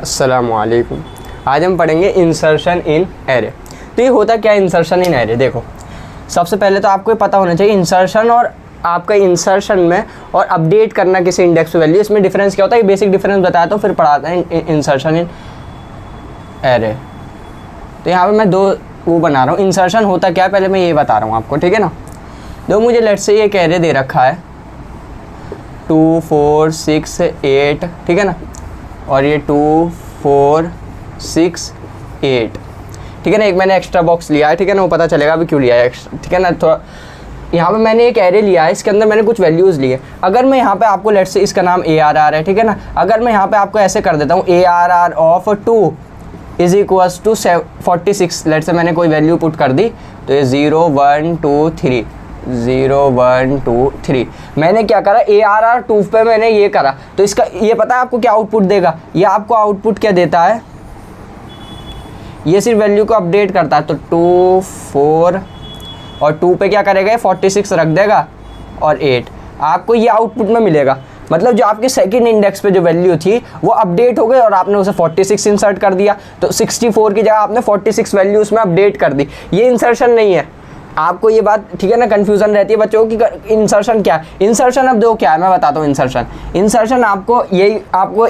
अस्सलामुअलैकुम। आज हम पढ़ेंगे इंसर्शन इन एरे। तो ये होता क्या है इंसर्शन इन एरे? देखो, सबसे पहले तो आपको पता होना चाहिए इंसर्शन और आपका इंसर्शन में और अपडेट करना किसी इंडेक्स पे वैल्यू, इसमें डिफरेंस क्या होता है, ये बेसिक डिफरेंस बताया तो फिर पढ़ाते हैं इंसर्शन इन एरे। तो यहाँ पे मैं दो वो बना रहा हूँ। इंसर्शन होता क्या है पहले मैं ये बता रहा हूँ आपको, ठीक है ना। तो मुझे लेट्स से एक एरे दे रखा है 2 4 6 8, ठीक है ना, और ये 2 4 6 8, ठीक है ना। एक मैंने एक्स्ट्रा बॉक्स लिया है, ठीक है ना, वो पता चलेगा अभी क्यों लिया है, ठीक है ना। थोड़ा यहाँ पे मैंने एक एरे लिया है, इसके अंदर मैंने कुछ वैल्यूज़ लिए। अगर मैं यहाँ पे आपको लेट्स से इसका नाम ARR है, ठीक है ना, अगर मैं यहाँ पे आपको ऐसे कर देता हूँ ARR of 2 is equals to 46, let's say मैंने कोई वैल्यू पुट कर दी, तो ये 0 1 2 3 0 1 2 3 मैंने क्या करा, ARR 2 पे मैंने ये करा, तो इसका ये पता है आपको क्या आउटपुट देगा? ये आपको आउटपुट क्या देता है, ये सिर्फ वैल्यू को अपडेट करता है। तो 2 4 और 2 पे क्या करेगा, 46 रख देगा और 8, आपको ये आउटपुट में मिलेगा। मतलब जो आपके सेकंड इंडेक्स पे जो वैल्यू थी वो अपडेट हो गई और आपने उसे 46 इंसर्ट कर दिया, तो 64 की जगह आपने 46 वैल्यू उसमें अपडेट कर दी। ये इंसर्शन नहीं है। आपको ये बात, ठीक है ना, कन्फ्यूज़न रहती है बच्चों की इंसर्शन क्या है। इंसर्शन अब दो क्या है मैं बताता हूँ। इंसर्शन आपको यही, आपको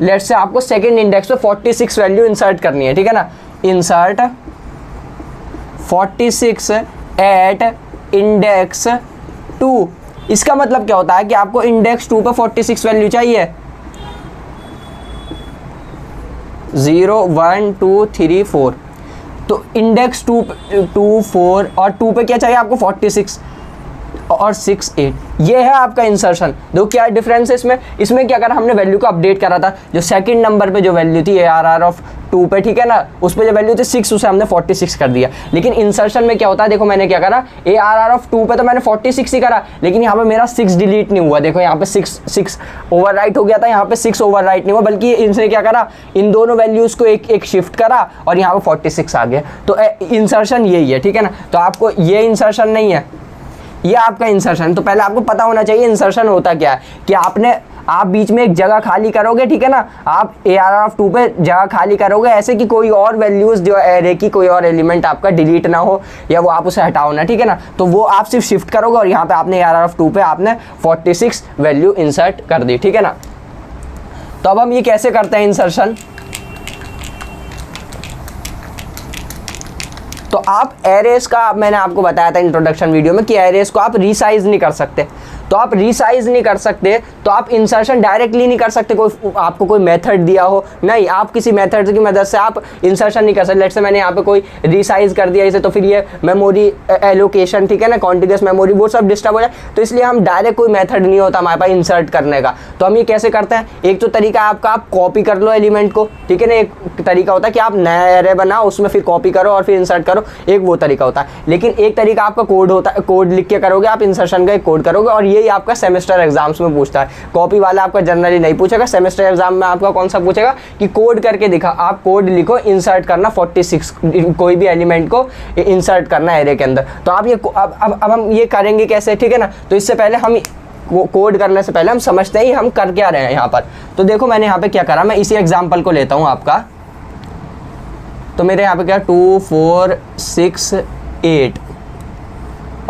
लेट्स से आपको सेकंड इंडेक्स पे 46 वैल्यू इंसर्ट करनी है, ठीक है ना। इंसर्ट 46 एट इंडेक्स 2, इसका मतलब क्या होता है कि आपको इंडेक्स 2 पे 46 वैल्यू चाहिए। 0 1 2 3 4, तो इंडेक्स 2 4 और 2 पे क्या चाहिए आपको 46 और 6 8, ये है आपका इंसर्शन। देखो क्या डिफरेंस है इसमें क्या करा हमने, वैल्यू को अपडेट करा था। जो सेकंड नंबर पे जो वैल्यू थी ARR ऑफ 2 पे, ठीक है ना, उस पे जो वैल्यू थी 6, उसे हमने 46 कर दिया। लेकिन इंसर्शन में क्या होता है, देखो मैंने क्या करा, ARR ऑफ 2 पे तो मैंने 46 ही करा, लेकिन यहाँ पे मेरा 6 डिलीट नहीं हुआ। देखो यहाँ पे 6 ओवरराइट हो गया था, यहाँ पे 6 ओवरराइट नहीं हुआ, बल्कि इनसे क्या करा, इन दोनों वैल्यूज़ को एक शिफ्ट करा और यहाँ पे 46 आ गया। तो इंसर्शन यही है, ठीक है ना। तो आपको ये इंसर्शन नहीं है, ये आपका इंसर्शन। तो पहले आपको पता होना चाहिए इंसर्शन होता क्या है, कि आप बीच में एक जगह खाली करोगे, ठीक है ना, आप ARR ऑफ 2 पे जगह खाली करोगे ऐसे कि कोई और वैल्यूज़ जो एरे की कोई और एलिमेंट आपका डिलीट ना हो या वो आप उसे हटाओ ना, ठीक है ना। तो वो आप सिर्फ शिफ्ट करोगे और यहाँ पे आपने ARR ऑफ 2 पे आपने 46 वैल्यू इंसर्ट कर दी, ठीक है ना। तो अब हम ये कैसे करते हैं इंसर्शन। तो आप एरेस का, मैंने आपको बताया था इंट्रोडक्शन वीडियो में कि एरेस को आप रीसाइज नहीं कर सकते। तो आप रीसाइज नहीं कर सकते तो आप इंसर्शन डायरेक्टली नहीं कर सकते। कोई आपको कोई मेथड दिया हो, नहीं, आप किसी मेथड की मदद से आप इंसर्शन नहीं कर सकते। लेट्स से मैंने यहाँ पे कोई रीसाइज कर दिया इसे, तो फिर ये मेमोरी एलोकेशन, ठीक है ना, कॉन्टिन्यूस मेमोरी, वो सब डिस्टर्ब हो जाए। तो इसलिए हम डायरेक्ट कोई मेथड नहीं होता हमारे पास इंसर्ट करने का। तो हम ये कैसे करते हैं, एक तो तरीका आपका, आप कॉपी कर लो एलिमेंट को, ठीक है ना। एक तरीका होता है कि आप नया एरे बनाओ, उसमें फिर कॉपी करो और फिर इंसर्ट करो, एक वो तरीका होता है। लेकिन एक तरीका आपका कोड होता है, कोड लिख के करोगे आप, इंसर्शन का एक कोड करोगे, और यही आपका सेमेस्टर एग्जाम्स में पूछता है। कॉपी वाला आपका जनरली नहीं पूछेगा, सेमेस्टर एग्जाम में आपका कौन सा पूछेगा कि कोड करके दिखा, आप कोड लिखो, इंसर्ट करना 46 कोई भी एलिमेंट को इंसर्ट करना एरे के अंदर। तो आप ये अब हम ये करेंगे कैसे, ठीक है ना। तो इससे पहले हम कोड करने से पहले हम समझते हैं हम कर क्या रहे हैं यहाँ पर। तो देखो मैंने यहाँ पे क्या करा, मैं इसी एग्जाम्पल को लेता हूँ आपका। तो मेरे यहाँ पे क्या 2 4 6 8,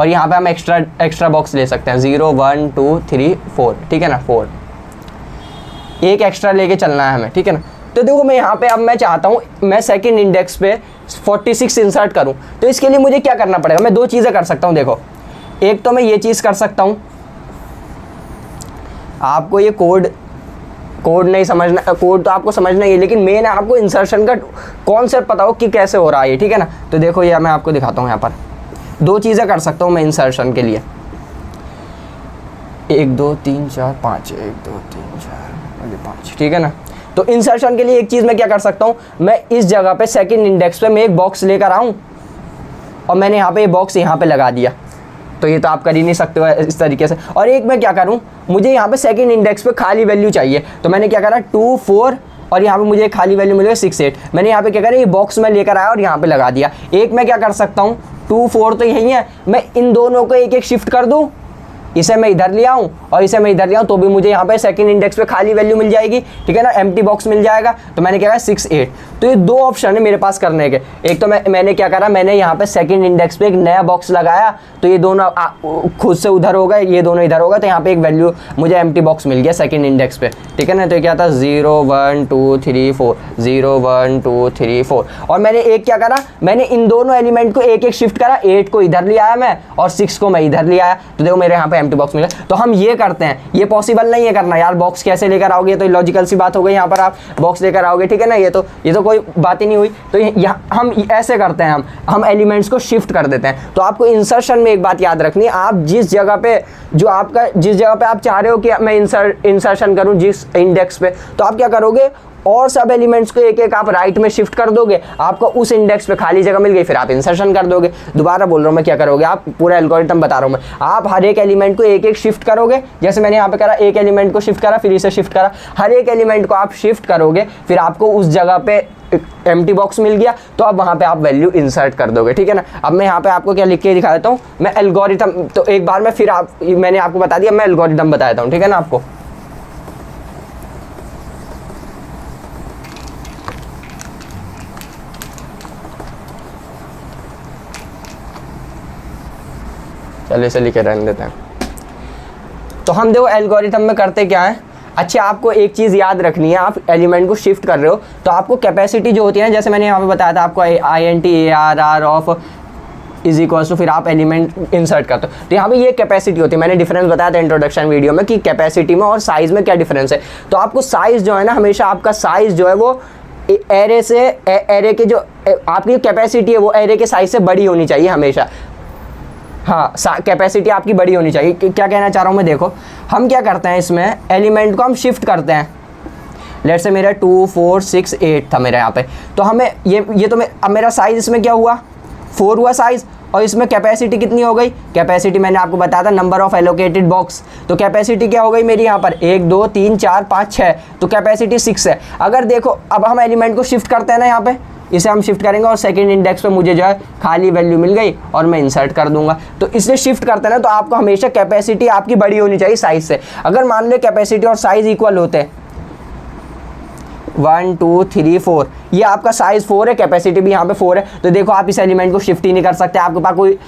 और यहाँ पे हम एक्स्ट्रा बॉक्स ले सकते हैं 0 1 2 3 4, ठीक है ना, 4, एक एक्स्ट्रा लेके चलना है हमें, ठीक है ना। तो देखो मैं यहाँ पे अब मैं चाहता हूँ मैं सेकंड इंडेक्स पे 46 इंसर्ट करूँ। तो इसके लिए मुझे क्या करना पड़ेगा, मैं दो चीज़ें कर सकता हूँ। देखो, एक तो मैं ये चीज़ कर सकता हूँ, आपको ये कोड नहीं समझना, कोड तो आपको समझना ही है, लेकिन मेन आपको इंसर्शन का कॉन्सेप्ट पता हो कि कैसे हो रहा है ये, ठीक है ना। तो देखो ये मैं आपको दिखाता हूँ, यहाँ पर दो चीज़ें कर सकता हूँ मैं इंसर्शन के लिए, 1 2 3 4 5, 1 2 3 4 5, ठीक है ना। तो इंसर्शन के लिए एक चीज़ मैं क्या कर सकता हूँ, मैं इस जगह पे सेकंड इंडेक्स पे मैं एक बॉक्स लेकर आऊँ और मैंने यहाँ पे ये बॉक्स यहाँ पे लगा दिया। तो ये तो आप कर ही नहीं सकते हो इस तरीके से। और एक मैं क्या करूँ, मुझे यहाँ पे सेकंड इंडेक्स पे खाली वैल्यू चाहिए, तो मैंने क्या करा 2 4 और यहाँ पे मुझे खाली वैल्यू मिलेगा 6 8। मैंने यहाँ पे क्या करा, ये बॉक्स में लेकर आया और यहाँ पे लगा दिया। एक मैं क्या कर सकता हूँ, 2 4 तो यही है, मैं इन दोनों को एक एक शिफ्ट कर दूँ इसे मैं इधर ले आऊँ और इसे मैं इधर ले आऊँ तो भी मुझे यहाँ पे सेकंड इंडेक्स पे खाली वैल्यू मिल जाएगी, ठीक है ना, एम्प्टी बॉक्स मिल जाएगा। तो मैंने क्या कहा 6 8। तो ये दो ऑप्शन है मेरे पास करने के। एक तो मैंने क्या करा, मैंने यहाँ पे सेकंड इंडेक्स पे एक नया बॉक्स लगाया, तो ये दोनों खुद से उधर हो गए, ये दोनों इधर होगा, तो यहाँ पे एक वैल्यू मुझे एम्प्टी बॉक्स मिल गया सेकंड इंडेक्स पे, ठीक है ना। तो क्या था 0 1 2 3 4, 0 1 2 3 4। और मैंने एक क्या करा, मैंने इन दोनों एलिमेंट को एक एक शिफ्ट करा, 8 को इधर ले आया मैं और 6 को मैं इधर ले आया, तो देखो मेरे यहाँ पे एम्प्टी बॉक्स मिला। तो हम ये करते हैं, ये पॉसिबल नहीं है करना यार, बॉक्स कैसे लेकर आओगे, तो लॉजिकल सी बात हो गई, यहाँ पर आप बॉक्स लेकर आओगे, ठीक है ना, ये तो कोई बात ही नहीं हुई। तो यहाँ हम ऐसे करते हैं, हम एलिमेंट्स को शिफ्ट कर देते हैं। तो आपको इंसर्शन में एक बात याद रखनी है, आप जिस जगह पे आप चाह रहे हो कि मैं इंसर्शन करूं जिस इंडेक्स पे, तो आप क्या करोगे, और सब एलिमेंट्स को एक एक आप राइट में शिफ्ट कर दोगे, आपको उस इंडेक्स पे खाली जगह मिल गई, फिर आप इंसर्शन कर दोगे। दोबारा बोल रहा हूँ मैं, क्या करोगे आप, पूरा एल्गोरिथम बता रहा हूँ मैं, आप हर एक एलिमेंट को एक एक शिफ्ट करोगे, जैसे मैंने यहाँ पे करा, एक एलिमेंट को शिफ्ट करा, फिर इसे शिफ्ट करा, हर एक एलिमेंट को आप शिफ्ट करोगे, फिर आपको उस जगह पे एम्प्टी बॉक्स मिल गया, तो अब वहाँ पे आप वैल्यू इंसर्ट कर दोगे, ठीक है ना। अब मैं यहाँ पे आपको क्या लिख के दिखा देता हूँ, मैं एल्गोरिथम, तो एक बार में फिर मैंने आपको बता दिया, मैं एल्गोरिथम बता देता हूँ, ठीक है ना आपको। चलिए इसे लिखे रहने देते हैं। तो हम देखो एल्गोरिथम में करते क्या है, अच्छा आपको एक चीज़ याद रखनी है, आप एलिमेंट को शिफ्ट कर रहे हो तो आपको कैपेसिटी जो होती है, जैसे मैंने यहाँ पे बताया था आपको INT of is equals to, फिर आप एलिमेंट इंसर्ट करते हो, तो यहाँ पे ये कैपेसिटी होती है। मैंने डिफरेंस बताया था इंट्रोडक्शन वीडियो में कि कैपेसिटी में और साइज़ में क्या डिफरेंस है। तो आपको साइज़ जो है ना, हमेशा आपका साइज़ जो है वो एरे के जो आपकी कैपेसिटी है वो एरे के साइज़ से बड़ी होनी चाहिए हमेशा। हाँ, कैपेसिटी आपकी बड़ी होनी चाहिए। क्या कहना चाह रहा हूँ मैं, देखो हम क्या करते हैं, इसमें एलिमेंट को हम शिफ्ट करते हैं। लेट्स से मेरा 2 4 6 8 था मेरे यहाँ पे, तो हमें ये तो अब मेरा साइज़ इसमें क्या हुआ, 4 हुआ साइज़, और इसमें कैपेसिटी कितनी हो गई, कैपेसिटी मैंने आपको बताया था नंबर ऑफ एलोकेटेड बॉक्स, तो कैपेसिटी क्या हो गई मेरी यहाँ पर 1 2 3 4 5 6, तो कैपेसिटी 6 है। अगर देखो अब हम एलिमेंट को शिफ्ट करते हैं ना, यहाँ पे इसे हम शिफ्ट करेंगे और सेकंड इंडेक्स पे मुझे जो है खाली वैल्यू मिल गई और मैं इंसर्ट कर दूंगा। तो इसलिए शिफ्ट करते हैं ना, तो आपको हमेशा कैपेसिटी आपकी बड़ी होनी चाहिए साइज से। अगर मान ले कैपेसिटी और साइज इक्वल होते हैं, 1 2 3 4, ये आपका साइज 4 है, कैपेसिटी भी यहाँ पे 4 है, तो देखो आप इस एलिमेंट को शिफ्ट ही नहीं कर सकते, आपके पास कोई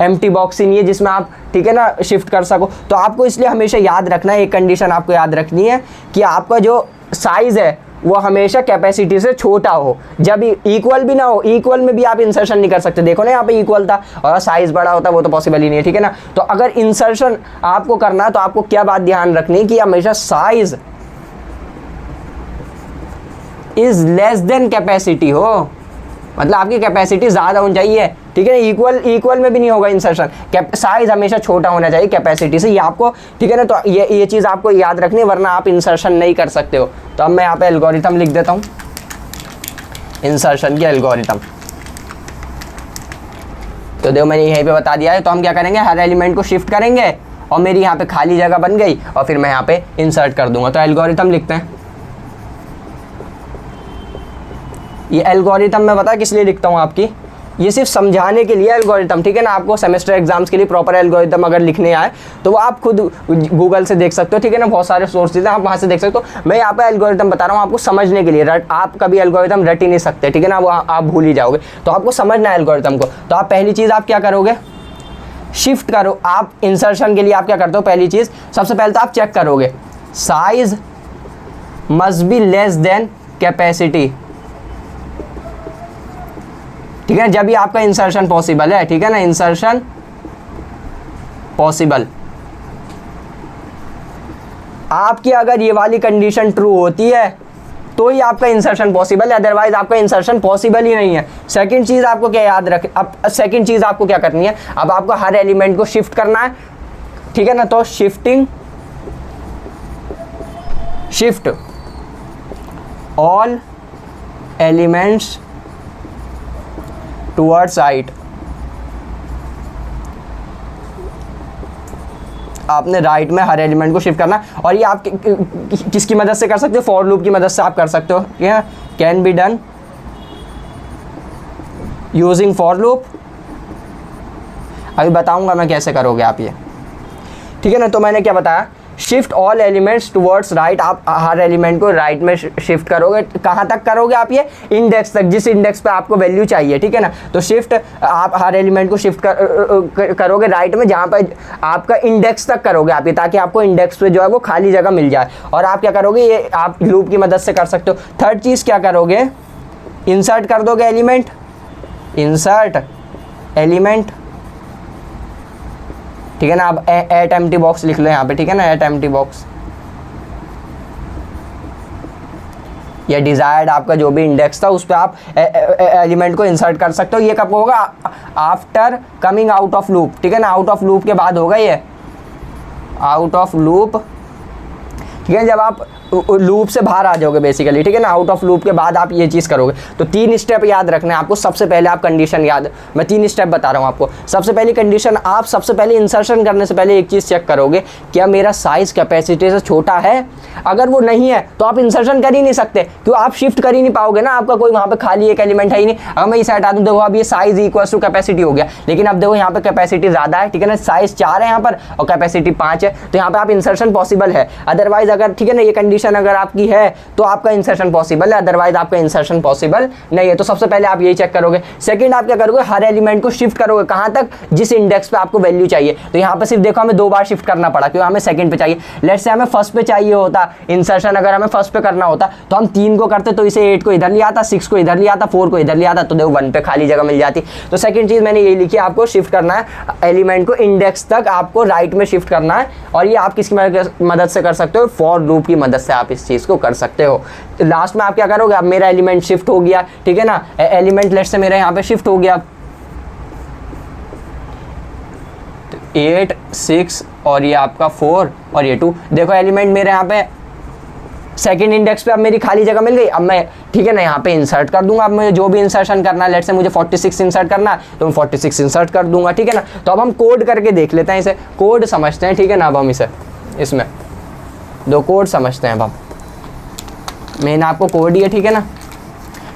एम्प्टी बॉक्स ही नहीं है जिसमें आप, ठीक है ना, शिफ्ट कर सको। तो आपको इसलिए हमेशा याद रखना है, एक कंडीशन आपको याद रखनी है कि आपका जो साइज है वो हमेशा कैपेसिटी से छोटा हो। जब इक्वल भी ना हो, इक्वल में भी आप इंसर्शन नहीं कर सकते, देखो ना यहाँ पे इक्वल था और साइज बड़ा होता, वो तो पॉसिबल ही नहीं है, ठीक है ना। तो अगर इंसर्शन आपको करना है तो आपको क्या बात ध्यान रखनी है कि हमेशा size is less than capacity हो, मतलब आपकी कैपेसिटी ज़्यादा होनी चाहिए, ठीक है ना। इक्वल में भी नहीं होगा इंसर्शन, साइज हमेशा छोटा होना चाहिए कैपेसिटी से, ये आपको, ठीक है ना। तो ये चीज़ आपको याद रखनी है, वरना आप इंसर्शन नहीं कर सकते हो। तो अब मैं यहाँ पे एल्गोरिथम लिख देता हूँ, इंसर्शन की एल्गोरिथम। तो देखो मैंने यहीं पे बता दिया है। तो हम क्या करेंगे, हर एलिमेंट को शिफ्ट करेंगे और मेरी यहाँ पे खाली जगह बन गई और फिर मैं यहाँ पे इंसर्ट कर दूंगा। तो एल्गोरिथम लिखते हैं। ये एल्गोरिथम मैं बता किस लिए लिखता हूँ आपकी, ये सिर्फ समझाने के लिए एल्गोरिथम, ठीक है ना। आपको सेमेस्टर एग्जाम्स के लिए प्रॉपर एल्गोरिथम अगर लिखने आए तो वो आप खुद गूगल से देख सकते हो, ठीक है ना। बहुत सारे सोर्सेज हैं, आप वहाँ से देख सकते हो। मैं यहाँ पे एल्गोरिथम बता रहा हूँ आपको समझने के लिए, आप कभी एल्गोरिथम रट ही नहीं सकते, ठीक है ना, वो आप भूल ही जाओगे। तो आपको समझना है एल्गोरिथम को। तो आप पहली चीज़ आप क्या करोगे, शिफ्ट करो। आप इंसर्शन के लिए आप क्या करते हो, पहली चीज़ सबसे पहले तो आप चेक करोगे size must be less than capacity, ठीक है, जब भी आपका इंसर्शन पॉसिबल है, ठीक है ना, इंसर्शन पॉसिबल। आपकी अगर ये वाली कंडीशन ट्रू होती है तो ही आपका इंसर्शन पॉसिबल है, अदरवाइज आपका इंसर्शन पॉसिबल ही नहीं है। सेकंड चीज़ आपको क्या याद रख, अब सेकंड चीज़ आपको क्या करनी है, अब आपको हर एलिमेंट को शिफ्ट करना है, ठीक है ना। तो shift all elements towards right. आपने राइट में हर एलिमेंट को शिफ्ट करना, और ये आप किसकी मदद से कर सकते हो, फॉर लूप की मदद से आप कर सकते हो, ठीक है, can be done using for loop. अभी बताऊंगा मैं कैसे करोगे आप ये। ठीक है ना। तो मैंने क्या बताया, shift all elements towards right, आप हर एलिमेंट को राइट में शिफ्ट करोगे। कहाँ तक करोगे आप, ये इंडेक्स तक, जिस इंडेक्स पे आपको वैल्यू चाहिए, ठीक है ना। तो शिफ्ट आप हर एलिमेंट को शिफ्ट करोगे राइट में, जहाँ पर आपका इंडेक्स तक करोगे आप ये, ताकि आपको इंडेक्स पे जो है वो खाली जगह मिल जाए। और आप क्या करोगे, ये आप लूप की मदद से कर सकते हो। थर्ड चीज़ क्या करोगे, इंसर्ट कर दोगे एलिमेंट, इंसर्ट एलिमेंट, ठीक है ना। आप एट एम्प्टी बॉक्स लिख लो यहाँ पे, ठीक है ना, एट एम्प्टी बॉक्स, या डिजायर्ड आपका जो भी इंडेक्स था उस पर आप एलिमेंट को इंसर्ट कर सकते हो। ये कब होगा, after coming out of loop, ठीक है ना, आउट ऑफ लूप के बाद होगा ये, आउट ऑफ लूप, ठीक है, जब आप लूप से बाहर आ जाओगे बेसिकली, ठीक है ना, आउट ऑफ लूप के बाद आप ये चीज़ करोगे। तो 3 स्टेप याद रखना है आपको। सबसे पहले आप कंडीशन याद, मैं 3 स्टेप बता रहा हूँ आपको। सबसे पहली कंडीशन, आप सबसे पहले इंसर्शन करने से पहले एक चीज़ चेक करोगे, क्या मेरा साइज़ कैपेसिटी से छोटा है। अगर वो नहीं है तो आप इंसर्शन कर ही नहीं सकते, क्यों, आप शिफ्ट कर ही नहीं पाओगे ना, आपका कोई वहाँ पे खाली एक एलिमेंट है ही नहीं। अगर मैं इसे हटा दूँ, देखो अब ये साइज इक्वल टू कैपेसिटी हो गया, लेकिन अब देखो यहाँ पे कैपेसिटी ज़्यादा है, ठीक है ना, साइज 4 है यहाँ पर और कैपेसिटी 5 है, तो यहाँ पे आप इंसर्शन पॉसिबल है। अदरवाइज अगर, ठीक है ना, ये कंडीशन अगर आपकी है तो आपका इंसर्शन पॉसिबल है, अदरवाइज आपका इंसर्शन पॉसिबल नहीं है। तो सबसे पहले आप यही चेक करोगे। सेकंड, आप क्या करोगे, हर एलिमेंट को शिफ्ट करोगे, कहाँ तक, जिस इंडेक्स पे आपको वैल्यू चाहिए। तो यहाँ पे सिर्फ देखो हमें 2 बार शिफ्ट करना पड़ा, क्योंकि हमें सेकंड पे चाहिए। लेट्स से हमें फर्स्ट पे चाहिए होता इंसर्शन, अगर हमें फर्स्ट पे करना होता तो हम 3 को करते, तो इसे 8 को इधर लिया आता, 6 को इधर लिया आता, 4 को इधर लिया आता, तो देखो 1 पे खाली जगह मिल जाती। तो सेकंड चीज़ मैंने यही लिखी है, आपको शिफ्ट करना है एलिमेंट को, इंडेक्स तक आपको राइट में शिफ्ट करना है। और ये आप किसकी मदद से कर सकते हो, फॉर लूप की मदद से आप इस चीज़ को कर सकते हो। तो लास्ट में आप क्या करोगे, अब मेरा एलिमेंट शिफ्ट हो गया, ठीक है ना, एलिमेंट लेट्स से मेरा यहाँ पे शिफ्ट हो गया 8, 6 और ये आपका 4 और ये 2। देखो एलिमेंट मेरे यहाँ पे सेकंड इंडेक्स पे अब मेरी खाली जगह मिल गई। अब मैं, ठीक है ना, यहाँ पे इंसर्ट कर दूंगा। अब मुझे जो भी इंसर्शन करना है, लेट्स से मुझे 46 इंसर्ट करना है तो मैं 46 इंसर्ट कर दूंगा, ठीक है ना। तो अब हम कोड करके देख लेते हैं, इसे कोड समझते हैं, ठीक है ना। अब हम इसे इसमें 2 कोड समझते हैं। अब हम मैंने आपको कोड दिया, ठीक है ना,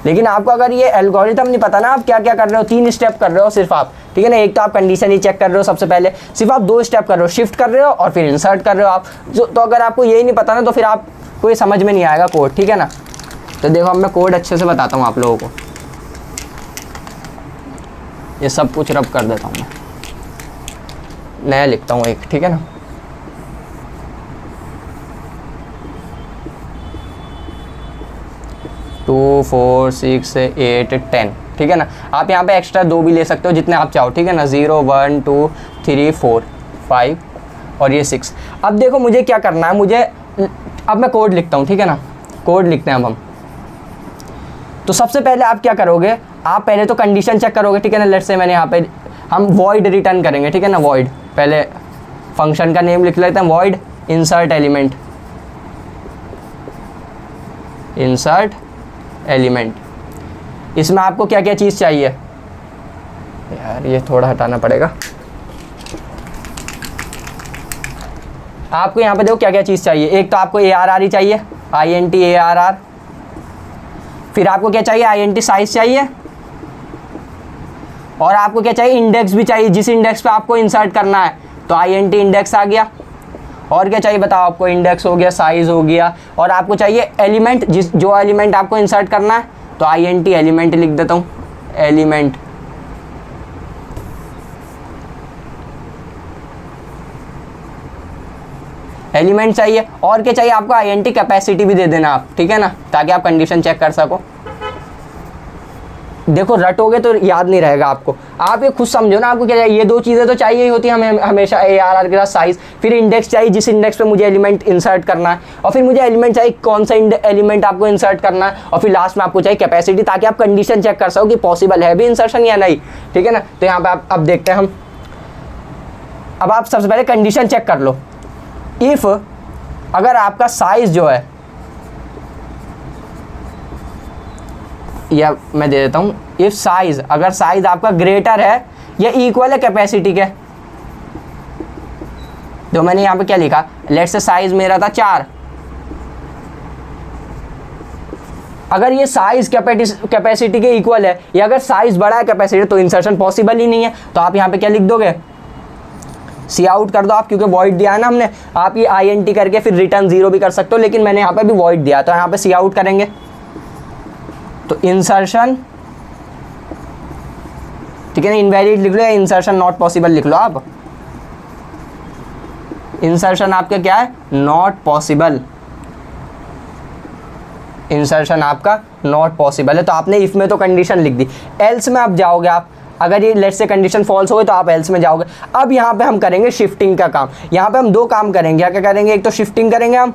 लेकिन आपको अगर ये एल्गोरिथम नहीं पता ना, आप क्या क्या कर रहे हो, 3 स्टेप कर रहे हो सिर्फ आप, ठीक है ना। एक तो आप कंडीशन ही चेक कर रहे हो सबसे पहले, सिर्फ आप 2 स्टेप कर रहे हो, शिफ्ट कर रहे हो और फिर इंसर्ट कर रहे हो आप। तो अगर आपको यही नहीं पता ना, तो फिर आपको ये समझ में नहीं आएगा कोड, ठीक है ना। तो देखो अब मैं कोड अच्छे से बताता हूँ आप लोगों को। ये सब कुछ रब कर देता हूँ मैं, नया लिखता हूँ एक, ठीक है ना। टू 4 6 8 10, ठीक है ना। आप यहाँ पे एक्स्ट्रा 2 भी ले सकते हो, जितने आप चाहो, ठीक है ना। 0 1 2 3 4 5 और ये 6। अब देखो मुझे क्या करना है, मुझे अब मैं कोड लिखता हूँ, ठीक है ना। कोड लिखते हैं अब हम। तो सबसे पहले आप क्या करोगे, आप पहले तो कंडीशन चेक करोगे, ठीक है ना। लेट्स से मैंने यहाँ पे, हम वॉइड रिटर्न करेंगे, ठीक है ना। वॉइड, पहले फंक्शन का नेम लिख लेते हैं, void insert element, insert element. इसमें आपको क्या क्या चीज़ चाहिए यार, ये थोड़ा हटाना पड़ेगा। आपको यहाँ पे देखो क्या क्या चीज़ चाहिए। एक तो आपको ARR ही चाहिए, INT ARR। फिर आपको क्या चाहिए, INT साइज चाहिए। और आपको क्या चाहिए, इंडेक्स भी चाहिए, जिस इंडेक्स पे आपको इंसर्ट करना है। तो INT इंडेक्स आ गया। और क्या चाहिए बताओ आपको, इंडेक्स हो गया, साइज हो गया। और आपको चाहिए एलिमेंट, जो एलिमेंट आपको इंसर्ट करना है। तो INT एलिमेंट लिख देता हूँ, एलिमेंट। एलिमेंट चाहिए। और क्या चाहिए आपको, INT कैपेसिटी भी दे देना आप, ठीक है ना, ताकि आप कंडीशन चेक कर सको। देखो रटोगे तो याद नहीं रहेगा आपको, आप ये खुद समझो ना। आपको क्या चाहिए, ये 2 चीज़ें तो चाहिए ही होती हैं हमें हमेशा, ARR के साथ साइज। फिर इंडेक्स चाहिए, जिस इंडेक्स पे मुझे एलिमेंट इंसर्ट करना है। और फिर मुझे एलिमेंट चाहिए, कौन सा एलिमेंट आपको इंसर्ट करना है। और फिर लास्ट में आपको चाहिए कैपेसिटी, ताकि आप कंडीशन चेक कर सको कि पॉसिबल है भी इंसर्शन या नहीं, ठीक है ना। तो यहाँ पर आप अब देखते हैं हम। अब आप सबसे पहले कंडीशन चेक कर लो। इफ़ अगर आपका साइज जो है, या मैं दे देता हूँ, इफ साइज, अगर साइज आपका ग्रेटर है या इक्वल है कैपेसिटी के। तो मैंने यहाँ पे क्या लिखा, लेट्स से साइज मेरा था 4। अगर ये साइज कैपेसिटी के इक्वल है, या अगर साइज बड़ा है कैपेसिटी, तो इंसर्शन पॉसिबल ही नहीं है। तो आप यहाँ पे क्या लिख दोगे, सी आउट कर दो आप, क्योंकि वॉइड दिया है ना हमने। आप ये INT करके फिर रिटर्न 0 भी कर सकते हो, लेकिन मैंने यहाँ पे भी वॉइड दिया, तो यहाँ पे सी आउट करेंगे। तो इंसर्शन, ठीक है ना, इनवैलिड लिख लो या इंसर्शन नॉट पॉसिबल लिख लो आप। इंसर्शन आपका क्या है, नॉट पॉसिबल। इंसर्शन आपका नॉट पॉसिबल है, तो आपने इफ में तो कंडीशन लिख दी, एल्स में आप जाओगे आप, अगर ये लेट्स से कंडीशन फॉल्स हो गई तो आप एल्स में जाओगे। अब यहाँ पे हम करेंगे शिफ्टिंग का काम। यहाँ पे हम दो काम करेंगे, क्या क्या करेंगे, एक तो शिफ्टिंग करेंगे हम,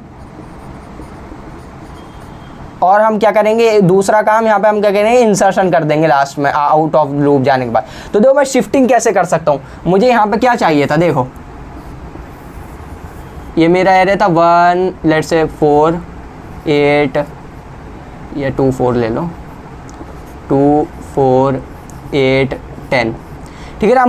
और हम क्या करेंगे दूसरा काम, यहाँ पे हम क्या करेंगे, इंसर्शन कर देंगे लास्ट में आउट ऑफ लूप जाने के बाद। तो देखो मैं शिफ्टिंग कैसे कर सकता हूँ, मुझे यहाँ पे क्या चाहिए था, देखो ये मेरा एरे था 1 लेट्स से 4 8 या 2 4 ले लो, 2 4 8 10, ठीक है ना।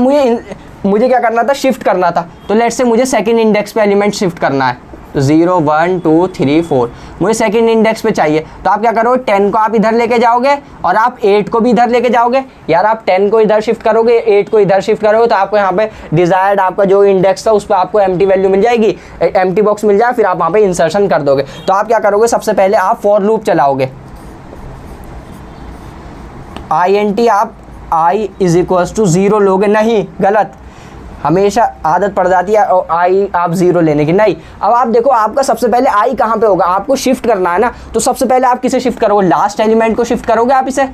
मुझे क्या करना था, शिफ्ट करना था। तो लेट्स से मुझे सेकंड इंडेक्स पे एलिमेंट शिफ्ट करना है, तो 0 1 2 3 4 मुझे सेकंड इंडेक्स पे चाहिए। तो आप क्या करोगे, 10 को आप इधर लेके जाओगे और आप 8 को भी इधर लेके जाओगे। यार आप 10 को इधर शिफ्ट करोगे, 8 को इधर शिफ्ट करोगे, तो आपको यहाँ पे डिजायर्ड आपका जो इंडेक्स था उस पर आपको एम्प्टी वैल्यू मिल जाएगी, एम्प्टी बॉक्स मिल जाए, फिर आप वहाँ पे इंसर्शन कर दोगे। तो आप क्या करोगे, सबसे पहले आप फॉर लूप चलाओगे। INT आप I = 0 लोगे, नहीं गलत, हमेशा आदत पड़ जाती है और I आप 0 लेने की, नहीं। अब आप देखो आपका सबसे पहले I कहाँ पे होगा, आपको शिफ्ट करना है ना, तो सबसे पहले आप किसे शिफ्ट करोगे, लास्ट एलिमेंट को शिफ्ट करोगे आप, इसे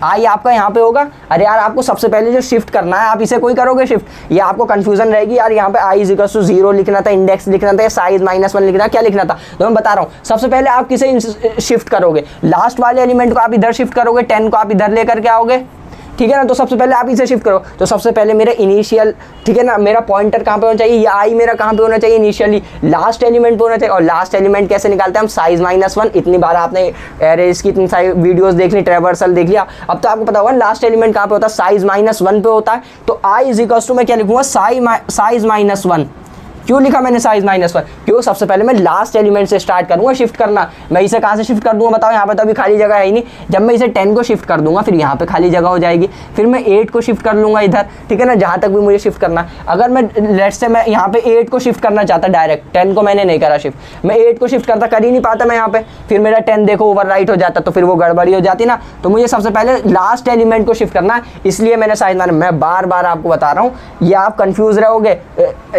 I आपका यहाँ पे होगा। अरे यार आपको सबसे पहले जो शिफ्ट करना है आप इसे कोई करोगे शिफ्ट, ये आपको कंफ्यूजन रहेगी यार, यहाँ पे I = 0 लिखना था, इंडेक्स लिखना था, साइज -1 लिखना था, क्या लिखना था। तो मैं बता रहा हूँ, सबसे पहले आप किसे शिफ्ट करोगे, लास्ट वाले एलिमेंट को आप इधर शिफ्ट करोगे, 10 को आप इधर लेकर के आओगे, ठीक है ना। तो सबसे पहले आप इसे शिफ्ट करो। तो सबसे पहले मेरा इनिशियल, ठीक है ना, मेरा पॉइंटर कहाँ पे होना चाहिए, ये I मेरा कहाँ पे होना चाहिए, इनिशियली लास्ट एलिमेंट पे होना चाहिए। और लास्ट एलिमेंट कैसे निकालते हैं हम, साइज -1। इतनी बार आपने एरेज की इतनी सारी वीडियोस देख ली, ट्रैवर्सल देख लिया, अब तो आपको पता होगा लास्ट एलिमेंट कहाँ पे होता है, साइज -1 पे होता है। तो I = मैं क्या लिखूंगा, साइज -1। क्यों लिखा मैंने साइज -1, क्यों, सबसे पहले मैं लास्ट एलिमेंट से स्टार्ट करूंगा शिफ्ट करना। मैं इसे कहाँ से शिफ्ट कर दूंगा बताओ, यहाँ पे तो अभी खाली जगह है ही नहीं। जब मैं इसे 10 को शिफ्ट कर दूंगा फिर यहाँ पे खाली जगह हो जाएगी, फिर मैं 8 को शिफ्ट कर लूँगा इधर, ठीक है ना, जहाँ तक भी मुझे शिफ्ट करना है। अगर मैं लेट्स से मैं यहाँ पे 8 को शिफ्ट करना चाहता डायरेक्ट, 10 को मैंने नहीं करा शिफ्ट, मैं 8 को शिफ्ट करता, कर ही नहीं पाता मैं यहाँ पे, फिर मेरा 10 देखो ओवरराइट हो जाता, तो फिर वो गड़बड़ी हो जाती ना। तो मुझे सबसे पहले लास्ट एलिमेंट को शिफ्ट करना है, इसलिए मैंने साइज मैं बार बार आपको बता रहा हूँ, ये आप कन्फ्यूज रहोगे,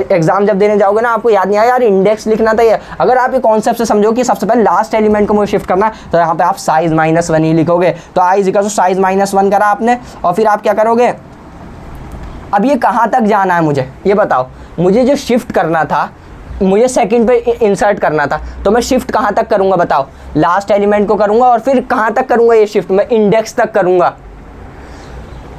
एग्जाम जब देने जाओगे ना आपको याद यार इंडेक्स लिखना था। ये अगर आप ये कॉन्सेप्ट से समझो कि सबसे पहले लास्ट एलिमेंट को मुझे शिफ्ट करना है, तो यहाँ पे आप साइज -1 ही लिखोगे। तो I = साइज -1 करा आपने, और फिर आप क्या करोगे, अब ये कहाँ तक जाना है मुझे ये बताओ। मुझे जो शिफ्ट करना था, मुझे सेकंड पे इंसर्ट करना था, तो मैं शिफ्ट कहाँ तक करूँगा बताओ, लास्ट एलिमेंट को करूँगा, और फिर कहाँ तक करूँगा ये शिफ्ट, मैं इंडेक्स तक करूँगा।